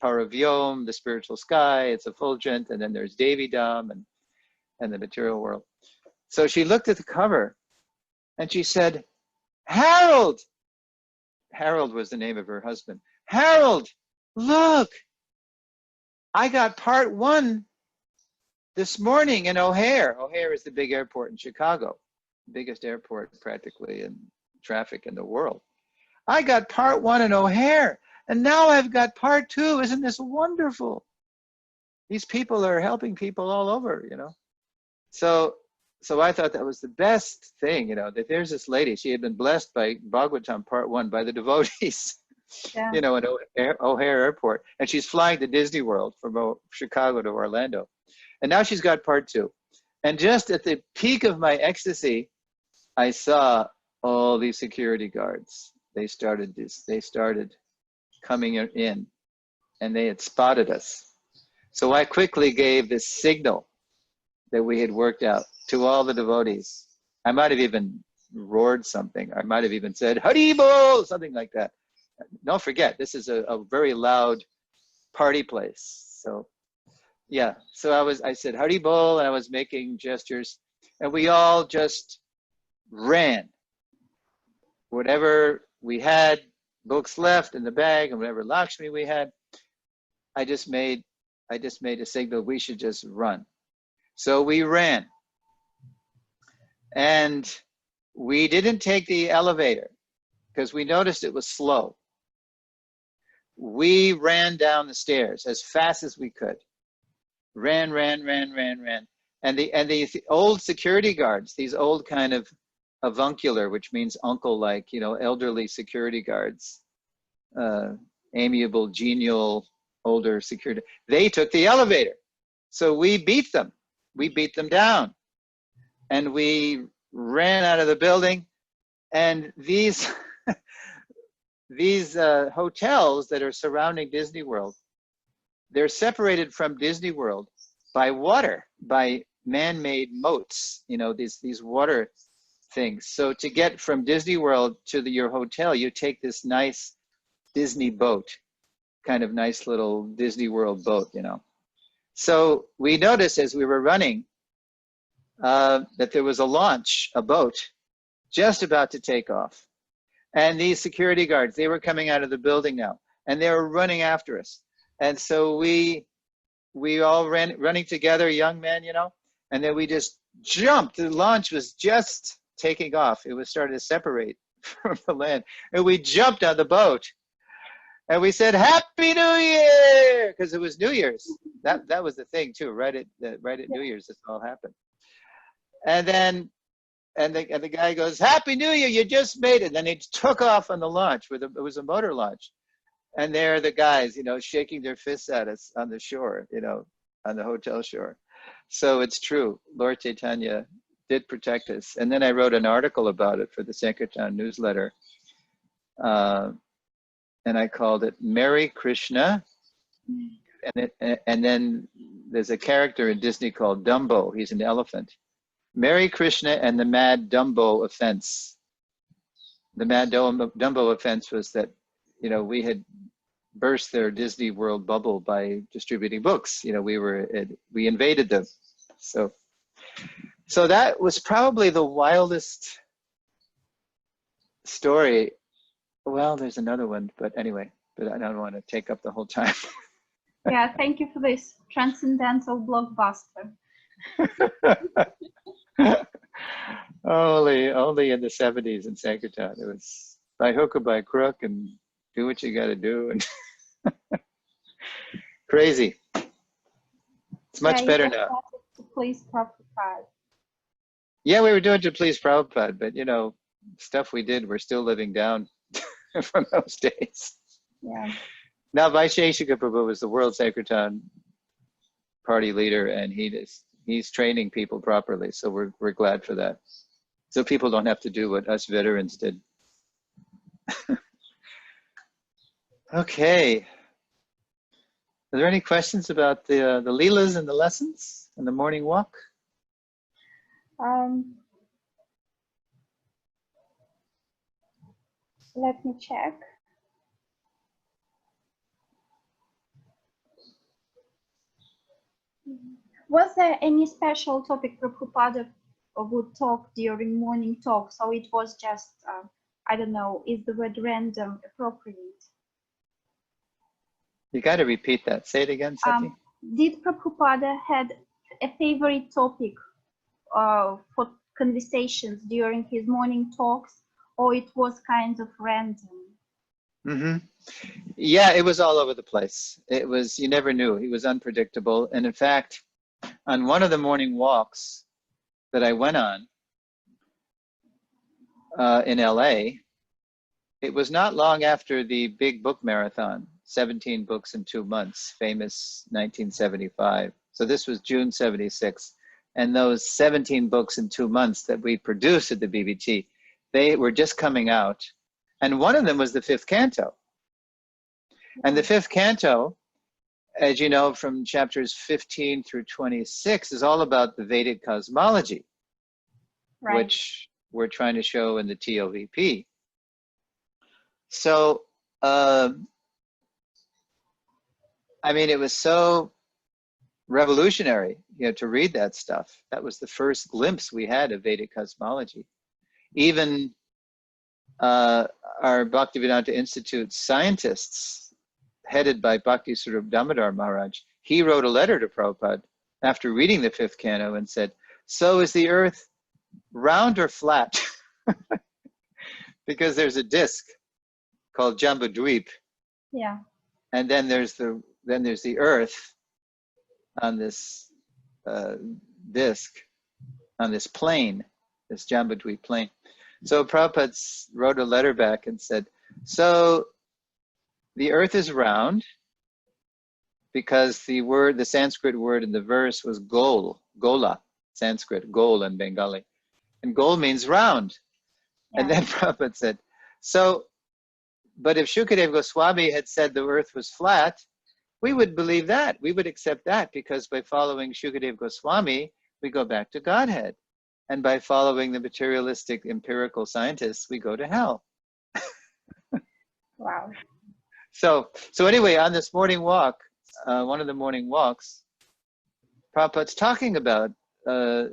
Paravyom, the spiritual sky, it's effulgent, and then there's Devi Dham and the material world. So she looked at the cover and she said, Harold! Harold was the name of her husband. Harold, look! I got Part 1 this morning in O'Hare. O'Hare is the big airport in Chicago, biggest airport practically in traffic in the world. I got Part 1 in O'Hare, and now I've got Part 2. Isn't this wonderful? These people are helping people all over, you know. So I thought that was the best thing, you know, that there's this lady, she had been blessed by Bhagavatam Part 1 by the devotees, yeah. You know, at O'Hare Airport, and she's flying to Disney World from Chicago to Orlando. And now she's got Part 2. And just at the peak of my ecstasy, I saw all these security guards. They started coming in, and they had spotted us. So I quickly gave this signal that we had worked out to all the devotees. I might have even roared something. I might have even said, Hari Bol, something like that. Don't forget, this is a very loud party place. So yeah, so I said Hari Bol, and I was making gestures, and we all just ran. Whatever we had, books left in the bag, and whatever Lakshmi we had, I just made a signal we should just run. So we ran. And we didn't take the elevator because we noticed it was slow. We ran down the stairs as fast as we could. Ran. And the old security guards, these old kind of avuncular, which means uncle-like, you know, elderly security guards, amiable, genial, older security. They took the elevator. So we beat them. We beat them down. And we ran out of the building. And these, these hotels that are surrounding Disney World, they're separated from Disney World by water, by man-made moats, you know, these water things. So to get from Disney World to your hotel, you take this nice Disney boat, kind of nice little Disney World boat, you know. So we noticed as we were running that there was a launch, a boat, just about to take off. And these security guards, they were coming out of the building now, and they were running after us. And so we all running together, young men, you know, and then we just jumped. The launch was just taking off. It was starting to separate from the land. And we jumped on the boat and we said, "Happy New Year!" Because it was New Year's. That was the thing too, right at New Year's, this all happened. And then, and the guy goes, "Happy New Year, you just made it." And then he took off on the launch, it was a motor launch. And there are the guys, you know, shaking their fists at us on the shore, you know, on the hotel shore. So it's true, Lord Chaitanya did protect us. And then I wrote an article about it for the Sankirtan newsletter. And I called it Merry Krishna. And then there's a character in Disney called Dumbo. He's an elephant. Merry Krishna and the Mad Dumbo Offense. The Mad Dumbo Offense was that, you know, we had burst their Disney World bubble by distributing books. You know, we invaded them. So that was probably the wildest story. Well, there's another one, but anyway, but I don't want to take up the whole time. Yeah, thank you for this transcendental blockbuster. Only in the 70s in Sankirtan. It was by hook or by crook, and do what you got to do. And crazy. It's much better now. To please Prabhupada. Yeah, we were doing it to please Prabhupada, but you know, stuff we did, we're still living down from those days. Yeah. Now, Vaisheshika Prabhu was the World Sankirtan party leader, and he's training people properly. So we're glad for that. So people don't have to do what us veterans did. Okay. Are there any questions about the lilas and the lessons and the morning walk? Let me check. Was there any special topic Prabhupada would talk during morning talk? So it was just, I don't know, is the word random appropriate? You got to repeat that. Say it again, Sati. Did Prabhupada had a favorite topic for conversations during his morning talks, or it was kind of random? Mm-hmm. Yeah, it was all over the place. It was, you never knew. He was unpredictable. And in fact, on one of the morning walks that I went on in LA, it was not long after the big book marathon, 17 books in 2 months, famous 1975. So this was June 76. And those 17 books in 2 months that we produced at the BBT, they were just coming out. And one of them was the 5th canto. And the 5th canto, as you know, from chapters 15 through 26, is all about the Vedic cosmology, right, which we're trying to show in the TLVP. So, I mean, it was so revolutionary, you know, to read that stuff. That was the first glimpse we had of Vedic cosmology. Even our Bhaktivedanta Institute scientists, headed by Bhakti Swarup Damodar Maharaj, he wrote a letter to Prabhupada after reading the 5th canto and said, "So is the earth round or flat?" Because there's a disc called Jambudvip. Yeah. And then there's the earth on this disc, on this plane. this Jambudvip plain. So Prabhupada wrote a letter back and said, so the earth is round because the Sanskrit word in the verse was gola, Sanskrit, gol in Bengali. And gol means round. Yeah. And then Prabhupada said, so, but if Shukadeva Goswami had said the earth was flat, we would believe that. We would accept that because by following Shukadeva Goswami, we go back to Godhead. And by following the materialistic empirical scientists, we go to hell. Wow. So anyway, on this morning walk, one of the morning walks, Prabhupada's talking about the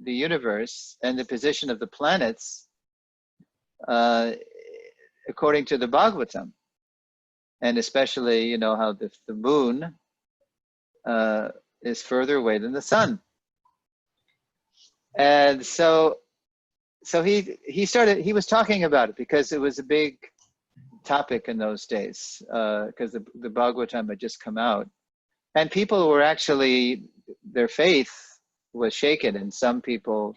universe and the position of the planets according to the Bhagavatam. And especially, you know, how the moon is further away than the sun. And so he was talking about it because it was a big topic in those days, because the Bhagavatam had just come out. And people were actually, their faith was shaken, and some people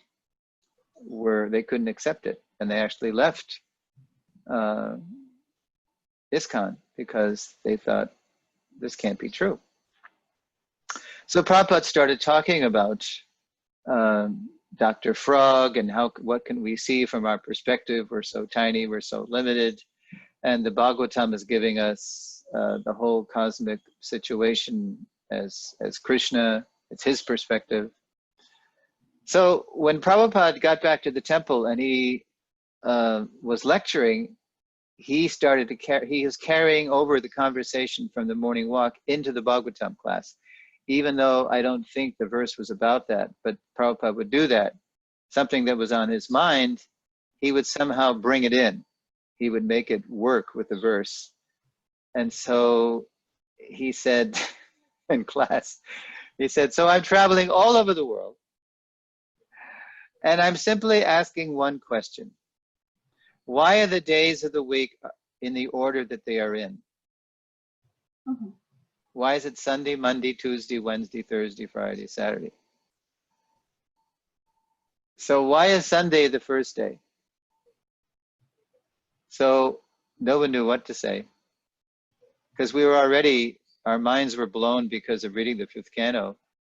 they couldn't accept it. And they actually left ISKCON because they thought, this can't be true. So Prabhupada started talking about Dr. Frog and what can we see from our perspective? We're so tiny, we're so limited. And the Bhagavatam is giving us the whole cosmic situation as Krishna. It's his perspective. So when Prabhupada got back to the temple and he was lecturing, he was carrying over the conversation from the morning walk into the Bhagavatam class. Even though I don't think the verse was about that, but Prabhupada would do that. Something that was on his mind, he would somehow bring it in. He would make it work with the verse. And so he said in class, he said, so I'm traveling all over the world, and I'm simply asking one question. Why are the days of the week in the order that they are in? Mm-hmm. Why is it Sunday, Monday, Tuesday, Wednesday, Thursday, Friday, Saturday? So why is Sunday the first day? So no one knew what to say, because we were already, our minds were blown because of reading the fifth canto.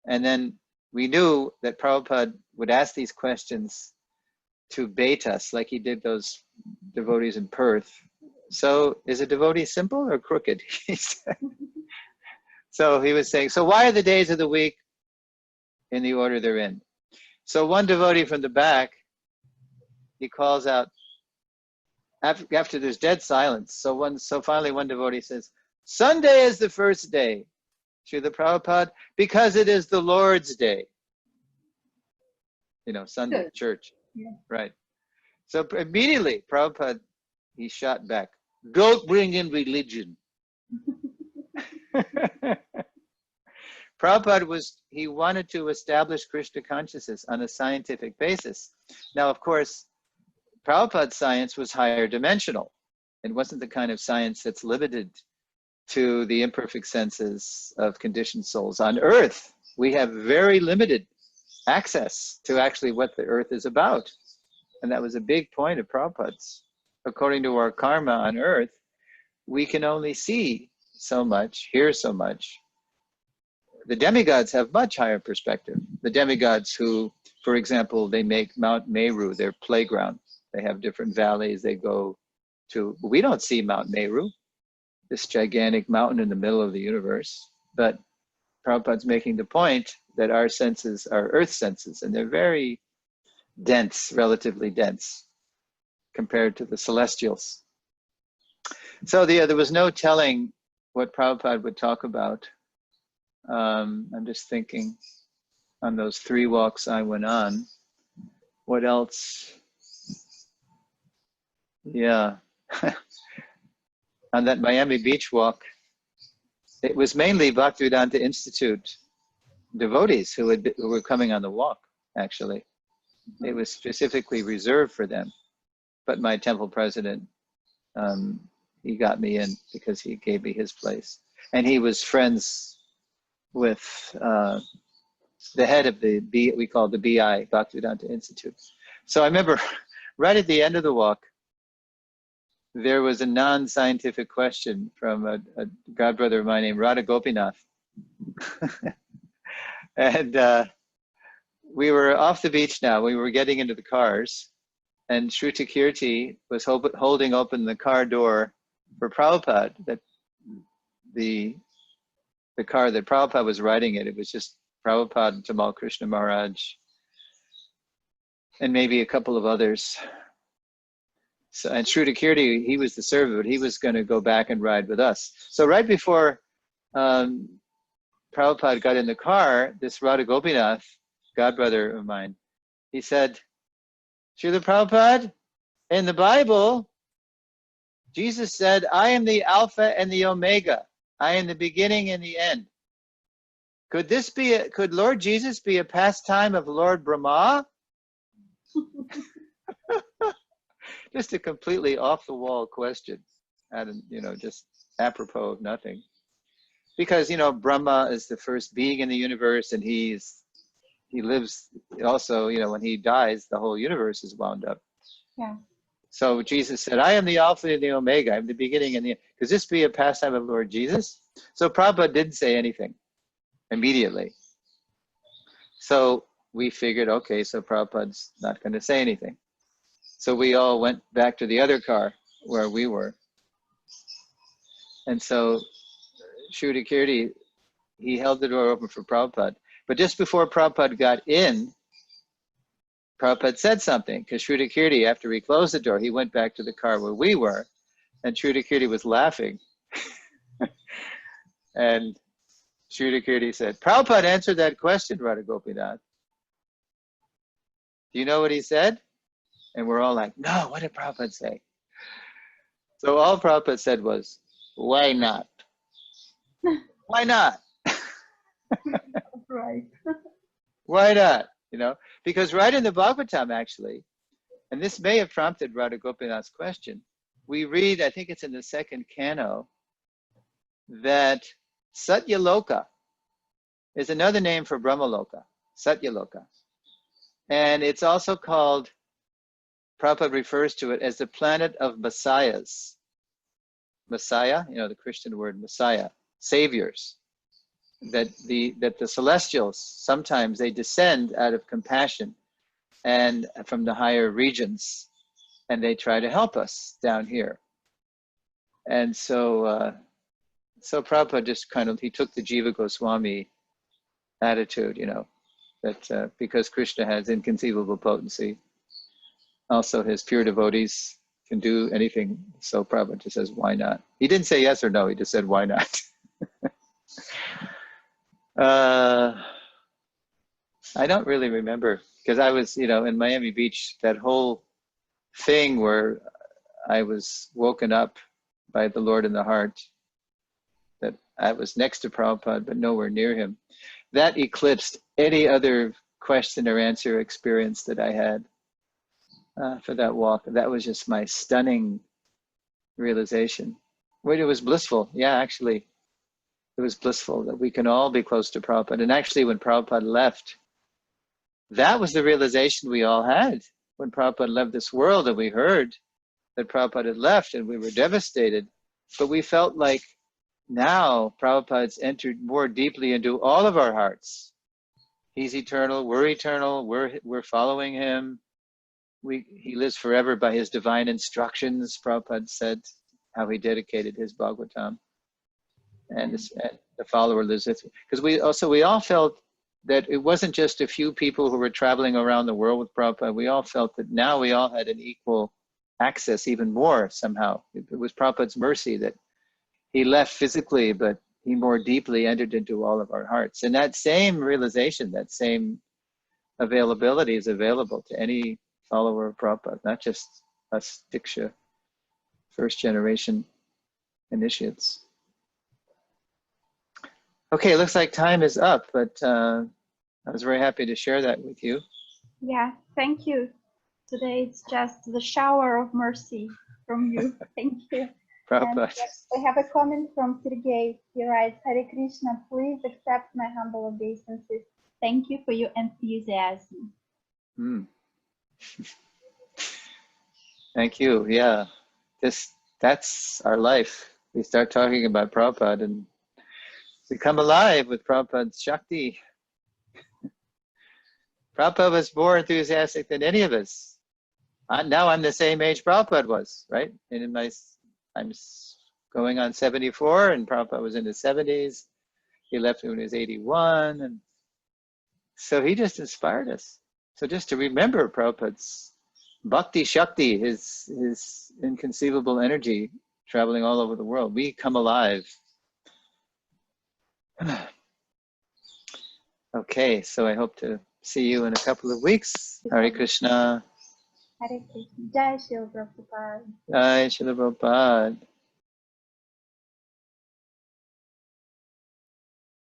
And then we knew that Prabhupada would ask these questions to bait us, like he did those devotees in Perth. So is a devotee simple or crooked? He said. So he was saying, so why are the days of the week in the order they're in? So one devotee from the back, he calls out, after there's dead silence, so finally one devotee says, Sunday is the first day, Srila Prabhupada, because it is the Lord's day. You know, Sunday, church, yeah. Right. So immediately, Prabhupada, he shot back, don't bring in religion. Prabhupada he wanted to establish Krishna consciousness on a scientific basis. Now, of course, Prabhupada's science was higher dimensional. It wasn't the kind of science that's limited to the imperfect senses of conditioned souls. On earth, we have very limited access to actually what the earth is about. And that was a big point of Prabhupada's. According to our karma on earth, we can only see so much, hear so much. The demigods have much higher perspective. The demigods who, for example, they make Mount Meru their playground. They have different valleys they go to. We don't see Mount Meru, this gigantic mountain in the middle of the universe. But Prabhupada's making the point that our senses are earth senses, and they're very dense, relatively dense, compared to the celestials. So there was no telling what Prabhupada would talk about. I'm just thinking on those 3 walks I went on. What else? Yeah. On that Miami Beach walk, it was mainly Bhaktivedanta Institute devotees who were coming on the walk, actually. It was specifically reserved for them. But my temple president, he got me in because he gave me his place. And he was friends with the head of we call the BI, Bhaktivedanta Institute. So I remember right at the end of the walk, there was a non-scientific question from a godbrother of mine named Radha Gopinath. And we were off the beach now. We were getting into the cars, and Shruti Kirti was holding open the car door for Prabhupada, that the car that Prabhupada was riding it. It was just Prabhupada, Tamal Krishna Maharaj, and maybe a couple of others. So, and Shruti Kirti, he was the servant, but he was going to go back and ride with us. So right before Prabhupada got in the car, this Radha Gopinath, godbrother of mine, he said, Srila Prabhupada, in the Bible, Jesus said, I am the Alpha and the Omega. I am the beginning and the end. Could Lord Jesus be a pastime of Lord Brahma? Just a completely off-the-wall question, and just apropos of nothing. Because Brahma is the first being in the universe, and he lives also. When he dies, the whole universe is wound up. Yeah. So Jesus said, "I am the Alpha and the Omega. I'm the beginning and the end." Could this be a pastime of Lord Jesus? So Prabhupada didn't say anything immediately. So we figured, okay, so Prabhupada's not going to say anything. So we all went back to the other car where we were. And so Shruti Kirti, he held the door open for Prabhupada. But just before Prabhupada got in, Prabhupada said something, because Shruti Kirti, after we closed the door, he went back to the car where we were, and Shruti Kirti was laughing. And Shruti Kirti said, Prabhupada answered that question, Radha Gopinath. Do you know what he said? And we're all like, no, what did Prabhupada say? So all Prabhupada said was, why not? Why not? Right. Why not? Because right in the Bhagavatam, actually, and this may have prompted Radha Gopinath's question, we read, I think it's in the second canto, that Satyaloka is another name for Brahmaloka, Satyaloka. And it's also called, Prabhupada refers to it as the planet of messiahs. Messiah, the Christian word Messiah, saviors. That the celestials, sometimes they descend out of compassion and from the higher regions, and they try to help us down here. And so Prabhupada just he took the Jiva Goswami attitude, that because Krishna has inconceivable potency, also his pure devotees can do anything. So Prabhupada just says, why not? He didn't say yes or no, he just said, why not? I don't really remember, because I was, in Miami Beach, that whole thing where I was woken up by the Lord in the heart, that I was next to Prabhupada, but nowhere near him. That eclipsed any other question or answer experience that I had for that walk. That was just my stunning realization. Well, it was blissful. Yeah, actually, it was blissful that we can all be close to Prabhupada. And actually, when Prabhupada left, that was the realization we all had. When Prabhupada left this world, and we heard that Prabhupada had left, and we were devastated, but we felt like now Prabhupada's entered more deeply into all of our hearts. He's eternal, we're following him. He lives forever by his divine instructions, Prabhupada said, how he dedicated his Bhagavatam. And the follower lives with him. Because we all felt that it wasn't just a few people who were traveling around the world with Prabhupada. We all felt that now we all had an equal access, even more somehow. It was Prabhupada's mercy that he left physically, but he more deeply entered into all of our hearts. And that same realization, that same availability is available to any follower of Prabhupada, not just us Diksha, first generation initiates. Okay, it looks like time is up, but I was very happy to share that with you. Yeah, thank you. Today it's just the shower of mercy from you. Thank you. Prabhupada. And we have a comment from Sergey. He writes, Hare Krishna, please accept my humble obeisances. Thank you for your enthusiasm. Thank you. Yeah, that's our life. We start talking about Prabhupada and we come alive with Prabhupada's Shakti. Prabhupada was more enthusiastic than any of us. Now I'm the same age Prabhupada was, right? And I'm going on 74, and Prabhupada was in his 70s. He left when he was 81, and so he just inspired us. So just to remember Prabhupada's Bhakti Shakti, his inconceivable energy traveling all over the world. We come alive. Okay, so I hope to see you in a couple of weeks. Hare Krishna. Hare Krishna. Jai Shri Prabhupada. Jai Shri Prabhupada.